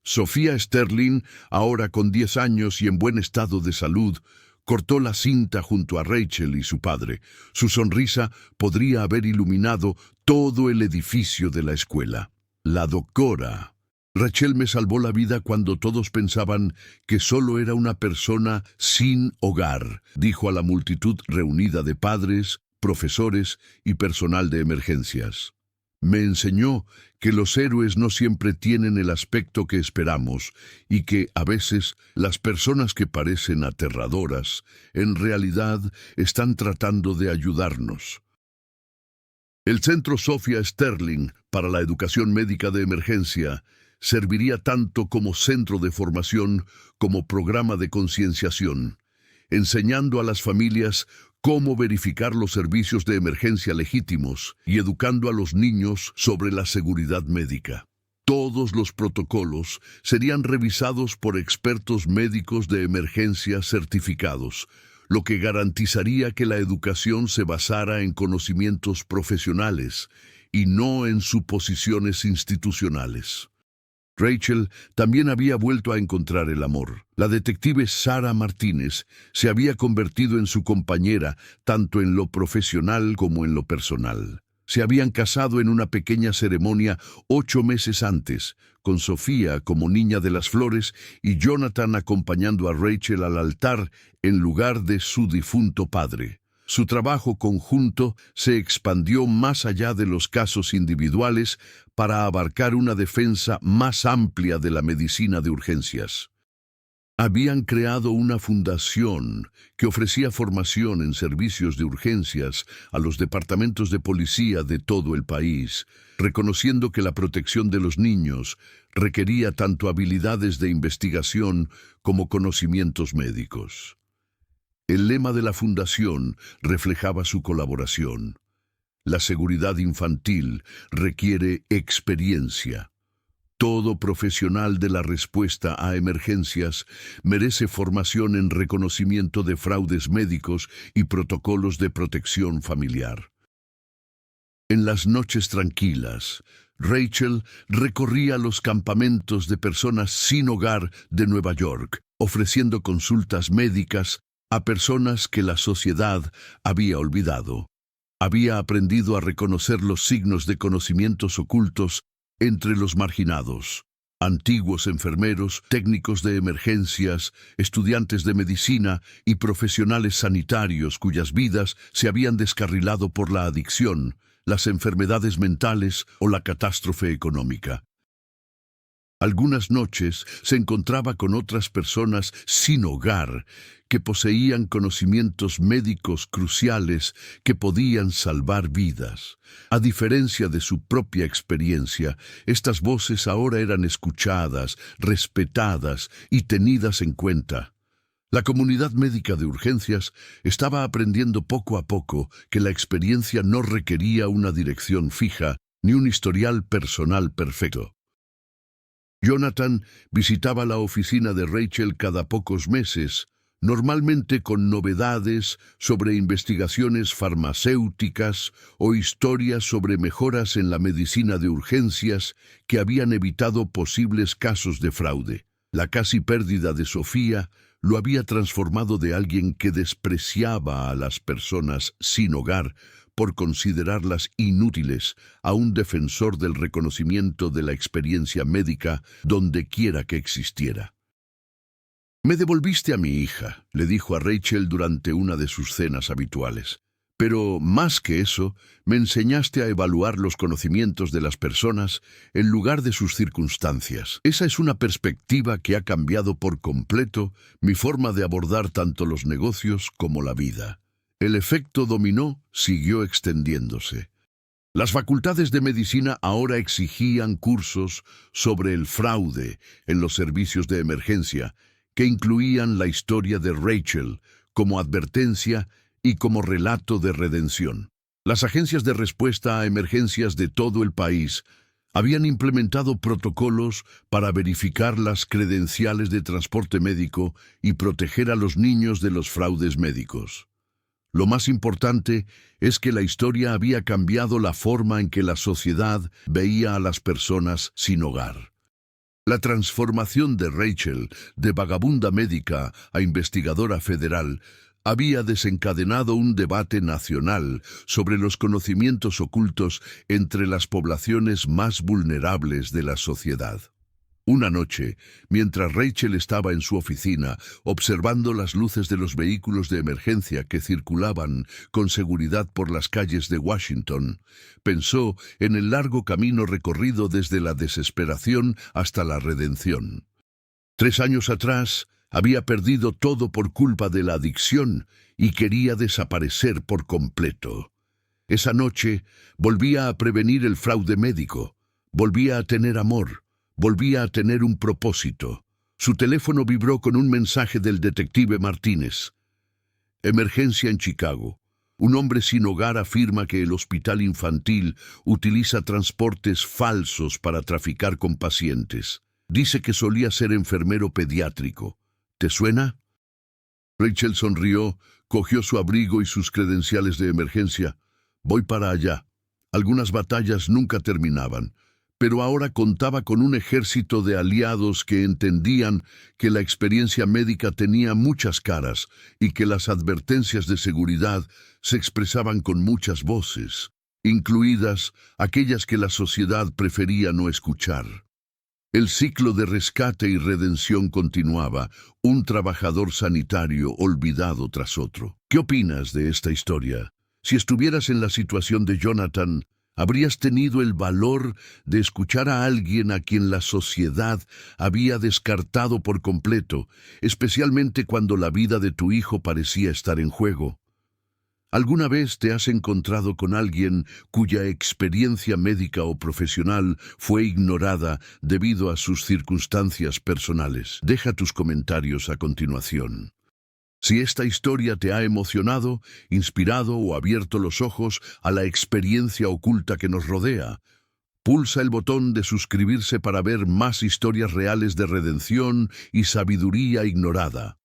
Sofía Sterling, ahora con 10 años y en buen estado de salud, cortó la cinta junto a Rachel y su padre. Su sonrisa podría haber iluminado todo el edificio de la escuela. La doctora Rachel me salvó la vida cuando todos pensaban que solo era una persona sin hogar, dijo a la multitud reunida de padres, profesores y personal de emergencias. Me enseñó que los héroes no siempre tienen el aspecto que esperamos y que, a veces, las personas que parecen aterradoras, en realidad están tratando de ayudarnos. El Centro Sofía Sterling para la Educación Médica de Emergencia serviría tanto como centro de formación como programa de concienciación, enseñando a las familias cómo verificar los servicios de emergencia legítimos y educando a los niños sobre la seguridad médica. Todos los protocolos serían revisados por expertos médicos de emergencia certificados, lo que garantizaría que la educación se basara en conocimientos profesionales y no en suposiciones institucionales. Rachel también había vuelto a encontrar el amor. La detective Sarah Martínez se había convertido en su compañera tanto en lo profesional como en lo personal. Se habían casado en una pequeña ceremonia 8 meses antes, con Sofía como niña de las flores y Jonathan acompañando a Rachel al altar en lugar de su difunto padre. Su trabajo conjunto se expandió más allá de los casos individuales para abarcar una defensa más amplia de la medicina de urgencias. Habían creado una fundación que ofrecía formación en servicios de urgencias a los departamentos de policía de todo el país, reconociendo que la protección de los niños requería tanto habilidades de investigación como conocimientos médicos. El lema de la fundación reflejaba su colaboración. La seguridad infantil requiere experiencia. Todo profesional de la respuesta a emergencias merece formación en reconocimiento de fraudes médicos y protocolos de protección familiar. En las noches tranquilas, Rachel recorría los campamentos de personas sin hogar de Nueva York, ofreciendo consultas médicas a personas que la sociedad había olvidado. Había aprendido a reconocer los signos de conocimientos ocultos entre los marginados, antiguos enfermeros, técnicos de emergencias, estudiantes de medicina y profesionales sanitarios cuyas vidas se habían descarrilado por la adicción, las enfermedades mentales o la catástrofe económica. Algunas noches se encontraba con otras personas sin hogar que poseían conocimientos médicos cruciales que podían salvar vidas. A diferencia de su propia experiencia, estas voces ahora eran escuchadas, respetadas y tenidas en cuenta. La comunidad médica de urgencias estaba aprendiendo poco a poco que la experiencia no requería una dirección fija ni un historial personal perfecto. Jonathan visitaba la oficina de Rachel cada pocos meses, normalmente con novedades sobre investigaciones farmacéuticas o historias sobre mejoras en la medicina de urgencias que habían evitado posibles casos de fraude. La casi pérdida de Sofía lo había transformado de alguien que despreciaba a las personas sin hogar por considerarlas inútiles a un defensor del reconocimiento de la experiencia médica donde quiera que existiera. «Me devolviste a mi hija», le dijo a Rachel durante una de sus cenas habituales. «Pero, más que eso, me enseñaste a evaluar los conocimientos de las personas en lugar de sus circunstancias. Esa es una perspectiva que ha cambiado por completo mi forma de abordar tanto los negocios como la vida». El efecto dominó siguió extendiéndose. Las facultades de medicina ahora exigían cursos sobre el fraude en los servicios de emergencia, que incluían la historia de Rachel como advertencia y como relato de redención. Las agencias de respuesta a emergencias de todo el país habían implementado protocolos para verificar las credenciales de transporte médico y proteger a los niños de los fraudes médicos. Lo más importante es que la historia había cambiado la forma en que la sociedad veía a las personas sin hogar. La transformación de Rachel, de vagabunda médica a investigadora federal, había desencadenado un debate nacional sobre los conocimientos ocultos entre las poblaciones más vulnerables de la sociedad. Una noche, mientras Rachel estaba en su oficina, observando las luces de los vehículos de emergencia que circulaban con seguridad por las calles de Washington, pensó en el largo camino recorrido desde la desesperación hasta la redención. 3 años atrás, había perdido todo por culpa de la adicción y quería desaparecer por completo. Esa noche, volvía a prevenir el fraude médico, volvía a tener amor, volvía a tener un propósito. Su teléfono vibró con un mensaje del detective Martínez. Emergencia en Chicago. Un hombre sin hogar afirma que el hospital infantil utiliza transportes falsos para traficar con pacientes. Dice que solía ser enfermero pediátrico. ¿Te suena? Rachel sonrió, cogió su abrigo y sus credenciales de emergencia. Voy para allá. Algunas batallas nunca terminaban, pero ahora contaba con un ejército de aliados que entendían que la experiencia médica tenía muchas caras y que las advertencias de seguridad se expresaban con muchas voces, incluidas aquellas que la sociedad prefería no escuchar. El ciclo de rescate y redención continuaba, un trabajador sanitario olvidado tras otro. ¿Qué opinas de esta historia? Si estuvieras en la situación de Jonathan, ¿habrías tenido el valor de escuchar a alguien a quien la sociedad había descartado por completo, especialmente cuando la vida de tu hijo parecía estar en juego? ¿Alguna vez te has encontrado con alguien cuya experiencia médica o profesional fue ignorada debido a sus circunstancias personales? Deja tus comentarios a continuación. Si esta historia te ha emocionado, inspirado o abierto los ojos a la experiencia oculta que nos rodea, pulsa el botón de suscribirse para ver más historias reales de redención y sabiduría ignorada.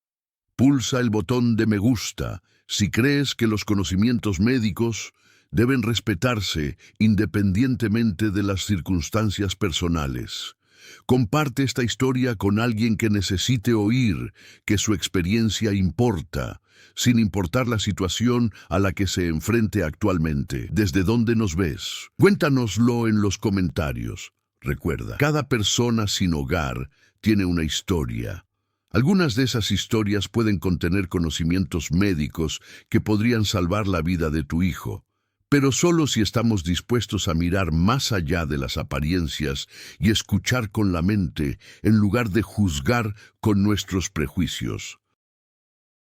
Pulsa el botón de me gusta si crees que los conocimientos médicos deben respetarse independientemente de las circunstancias personales. Comparte esta historia con alguien que necesite oír que su experiencia importa, sin importar la situación a la que se enfrente actualmente. ¿Desde dónde nos ves? Cuéntanoslo en los comentarios. Recuerda, cada persona sin hogar tiene una historia. Algunas de esas historias pueden contener conocimientos médicos que podrían salvar la vida de tu hijo, pero solo si estamos dispuestos a mirar más allá de las apariencias y escuchar con la mente en lugar de juzgar con nuestros prejuicios.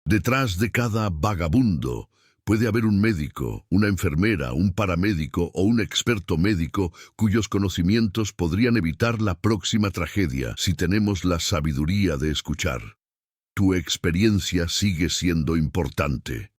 Detrás de cada vagabundo puede haber un médico, una enfermera, un paramédico o un experto médico cuyos conocimientos podrían evitar la próxima tragedia si tenemos la sabiduría de escuchar. Tu experiencia sigue siendo importante.